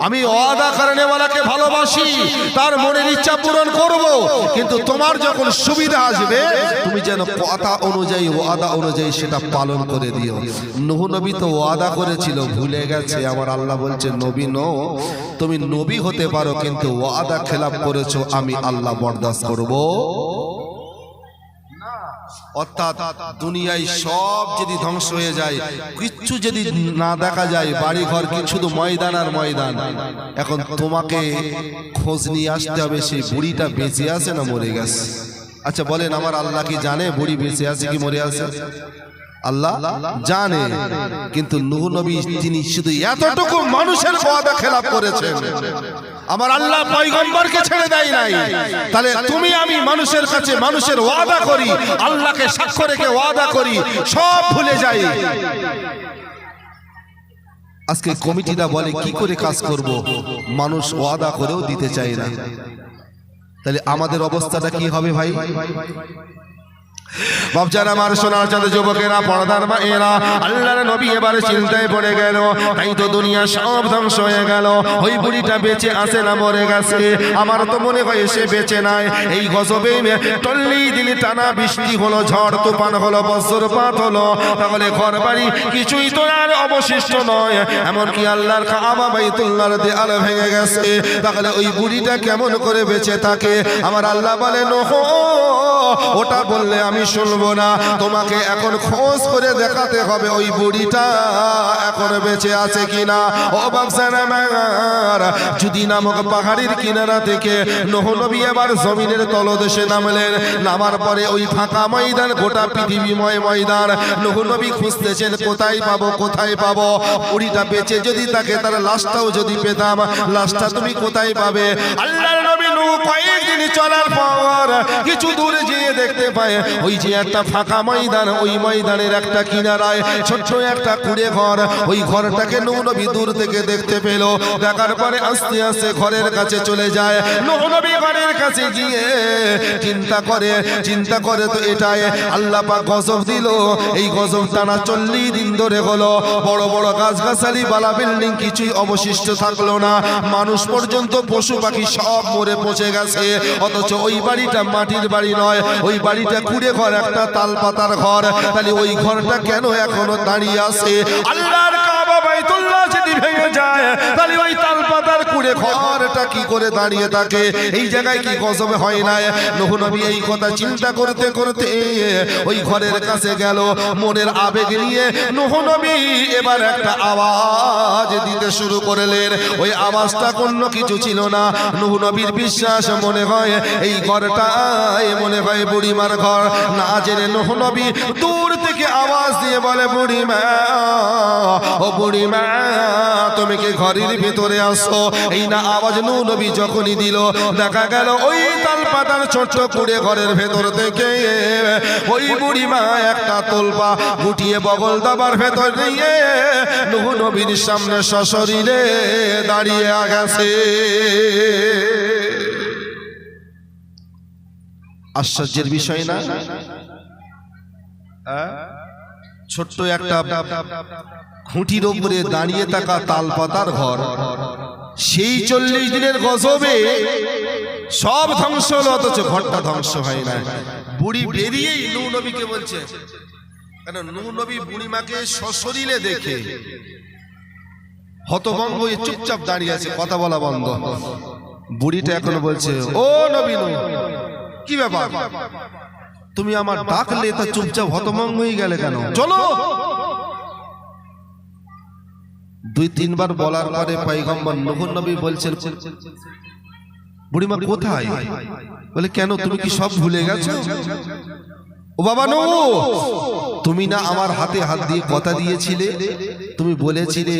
আমি ওয়াদা করনেওয়ালাকে ভালোবাসি, তার মনের ইচ্ছা পূরণ করব, কিন্তু তোমার যখন সুবিধা আসবে তুমি যেন কথা অনুযায়ী ওয়াদা অনুযায়ী সেটা পালন করে দিও। নূহ নবী তো ওয়াদা করেছিল, ভুলে গেছে। আমার আল্লাহ বলছে নবী নও, তুমি নবী হতে পারো কিন্তু ওয়াদা খেলাপ করেছো, আমি আল্লাহ বরদাস্ত করব। অর্থাৎ দুনিয়ায় সব যদি ধ্বংস হয়ে যায়, কিচ্ছু যদি না দেখা যায়, বাড়ি ঘর কি শুধু ময়দান আর ময়দান, এখন তোমাকে খোঁজ নিয়ে আসতে হবে সেই বুড়িটা বেঁচে আছে না মরে গেছে। আচ্ছা বলেন, আমার আল্লাহ কি জানে বুড়ি বেঁচে আছে কি মরে আছে? আল্লাহ জানে, কিন্তু নূহ নবী তিনি শুধু এতটুকু মানুষের ওয়াদা খেলাপ করেছেন, আমার আল্লাহ পয়গম্বরকে ছেড়ে দেয় নাই। তাহলে তুমি আমি মানুষের কাছে মানুষের ওয়াদা করি, আল্লাহকে সাক্ষ্য রেখে ওয়াদা করি, সব ভুলে যাই। আজকে কমিটিটা বলে কি করে কাজ করব, মানুষ ওয়াদা করেও দিতে চায় না। তাহলে আমাদের অবস্থাটা কি হবে ভাই? বাপজান আমার সোনার চাঁদ যুবকেরা, পর্দার মায়েরা, আল্লাহর নবী এবারে চিন্তায় পড়ে গেল, তাই তো দুনিয়া সব ধ্বংস হয়ে গেল। ওই বুড়িটা বেঁচে আছে না মরে গেছে? আমার তো মনে হয় সে বেঁচে নাই। এই গজবে 40 দিন টানা বৃষ্টি হলো, ঝড় তুফান হলো, বজ্রপাত হলো, তাহলে ঘর বাড়ি কিছুই তো আর অবশিষ্ট নয়। এমনকি আল্লাহর কাবা বাইতুল্লাহর দেয়াল ভেঙে গেছে। তাহলে ওই বুড়িটা কেমন করে বেঁচে থাকে? আমার আল্লাহ বলে, নোহ ওটা বললে আমি শুনবো না, তোমাকে এখন খোঁজ করে দেখাতে হবে ওই বুড়িটা এখন বেঁচে আছে কিনা। ও বাপসানা আমার, যদি নামক পাহাড়ের কিনারা থেকে নূহ নবী এবার জমিনের তলদেশে নামলেন। নামার পরে ওই ফাঁকা ময়দান, গোটা পৃথিবীময় ময়দান, নূহ নবী খুঁজতেছেন কোথায় পাবো, কোথায় পাবো বুড়িটা বেঁচে যদি থাকে, তার লাশটাও যদি পেতাম, লাশটা তুমি কোথায় পাবে? আল্লাহর নবী নূহ কয়েকদিন চলার পর কিছু দূরে গিয়ে দেখতে পায় ওই যে একটা ফাঁকা ময়দান, ওই ময়দানের একটা কিনারায় ছোট্ট একটা কুড়ে ঘর। ওই ঘরটাকে নূহ নবী দূর থেকে দেখতে পেল। দেখার পরে আস্তে আস্তে ঘরের কাছে চলে যায়। নূহ নবী ঘরের কাছে গিয়ে চিন্তা করে তো এটাই আল্লাহ পাক গজব দিল। এই গজব টানা 40 দিন ধরে হলো। বড় বড় গাছগাছালি, বালা বিল্ডিং কিছুই অবশিষ্ট থাকলো না। মানুষ পর্যন্ত, পশু পাখি সব মরে পচে গেছে। অথচ ওই বাড়িটা মাটির বাড়ি নয়, ওই বাড়িটা কুড়ে ঘর, একটা তাল পাতার ঘর। তাহলে ওই ঘরটা কেন এখনো দাঁড়িয়ে আছে? আল্লাহর কাবা বাইতুল্লাহ যদি ভেঙে যায়, তাহলে ওই তাল পাতার কুড়ে ঘরটা কি করে দাঁড়িয়ে থাকে? এই জায়গায় কি গজব হয় না? নূহ নবী এই কথা চিন্তা করতে করতে ওই ঘরের কাছে গেল। মনের আবেগ নিয়ে নূহ নবী এবার একটা আওয়াজ দিতে শুরু করলেন। ওই আওয়াজটা কোনো কিছু ছিল না। নূহ নবীর বিশ্বাস, মনে হয় এই ঘরটাই মনে হয় বুড়িমার ঘর। না জেনে নূহ নবী দূর থেকে আওয়াজ দিয়ে বলে, বুড়িমা, ও বুড়িমা, তুমি কি ঘরের ভিতরে আসো? এই না আওয়াজ নূহ নবী যখনই দিল, দেখা গেল ওই তাল পাতার ছোট্ট কুড়ে ঘরের ভেতর থেকে ওই বুড়িমা একটা তোলপা গুটিয়ে বগল দাবার ভেতর দিয়ে নূহ নবীর সামনে সশরীরে দাঁড়িয়ে গেছে। আশ্চর্যের বিষয় না? ছোট্ট একটা খুঁটির উপরে দাঁড়িয়ে থাকা তাল পাতার ঘর, সেই 40 দিনের গজবে সব ধ্বংস হলো, অথচ ঘরটা ধ্বংস হয় না। বুড়ি বেরিয়েই নূহ নবীকে বলছে, কারণ নূহ নবী বুড়িমাকে সশরীরে দেখে হতভম্ব হয়ে চুপচাপ দাঁড়িয়ে আছে, কথা বলা বন্ধ। বুড়িটা এখনো বলছে, ও নবী নূহ, কি ব্যাপার? তুমি আমার ডাকলে তা চুপচাপ হতভম্ব হয়ে গেলে কেন? চলো। 2-3 বার বলার পরে পয়গম্বর নূহ নবী বলছেন, বুড়িমা কোথায়? বলে, কেন, তুমি কি সব ভুলে গেছো? ও বাবা নূহ, তুমি না আমার হাতে হাত দিয়ে কথা দিয়েছিলে, তুমি বলেছিলে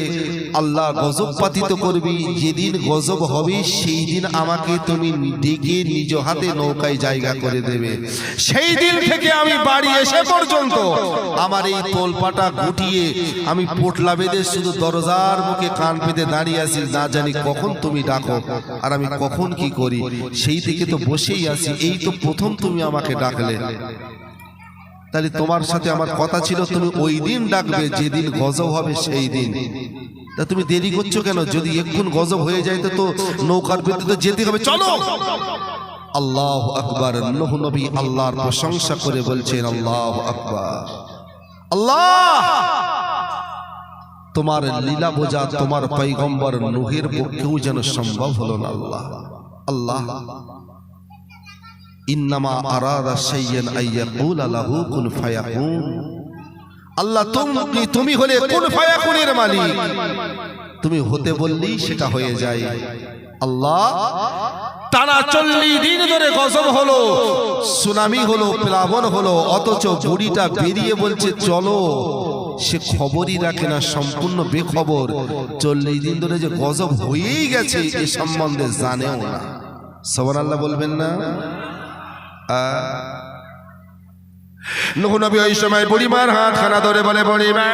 আল্লাহ গজব পাতিত করবি, যেদিন গজব হবে সেই দিন আমাকে তুমি ডেকে নিজ হাতে নৌকায় জায়গা করে দেবে। সেই দিন থেকে আমি বাড়ি এসে পর্যন্ত আমার এই তোলপাটা গুটিয়ে আমি পোটলা বেঁধে শুধু দরজার মুখে কান পেতে দাঁড়িয়ে আছি, না জানি কখন তুমি ডাকো আর আমি কখন কি করি। সেই থেকে তো বসেই আছি, এই তো প্রথম তুমি আমাকে ডাকলে। তাহলে তোমার সাথে আমার কথা ছিল তুমি ওই দিন ডাকবে যেদিন গজব হবে সেই দিন। তা তুমি দেরি করছো কেন? যদি এক্ষুন গজব হয়ে যায় তো নৌকার ভিতরে যেতে হবে, চলো। আল্লাহু আকবার। নূহ নবী আল্লাহর প্রশংসা করে বলছেন, আল্লাহু আকবার। আল্লাহ, তোমার লীলা বোঝা তোমার পয়গম্বর নূহের পক্ষেও যেন সম্ভব হলো না। আল্লাহ আল্লাহ, ইন্নামা আরাদা শাইয়ান আইয়াকুলা লাহু কুন ফায়াকুন। আল্লাহ তুমি হলে কুন ফায়াকুনের মালিক, তুমি হতে বললেই সেটা হয়ে যায়। আল্লাহ টানা 40 দিন ধরে গজব হলো, সুনামি হলো, প্লাবন হলো, অথচ বুড়িটা বেরিয়ে বলছে চলো। সে খবরই রাখে না, সম্পূর্ণ বেখবর। 40 দিন ধরে যে গজব হয়েই গেছে এ সম্বন্ধে জানেও না। সুবহানাল্লাহ বলবেন না? নূহ নবী ওই সময় বুড়িমার হাতখানা ধরে বলে, বুড়িমা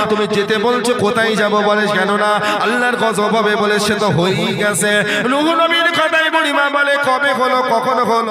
তুমি যেতে বলছো, কোথায় যাব? বলে কেন না, আল্লাহর গজব হবে বলে সে তো হয়েই গেছে। নূহ নবীর কথাই বুড়িমা বলে কবে হলো, কখন হলো?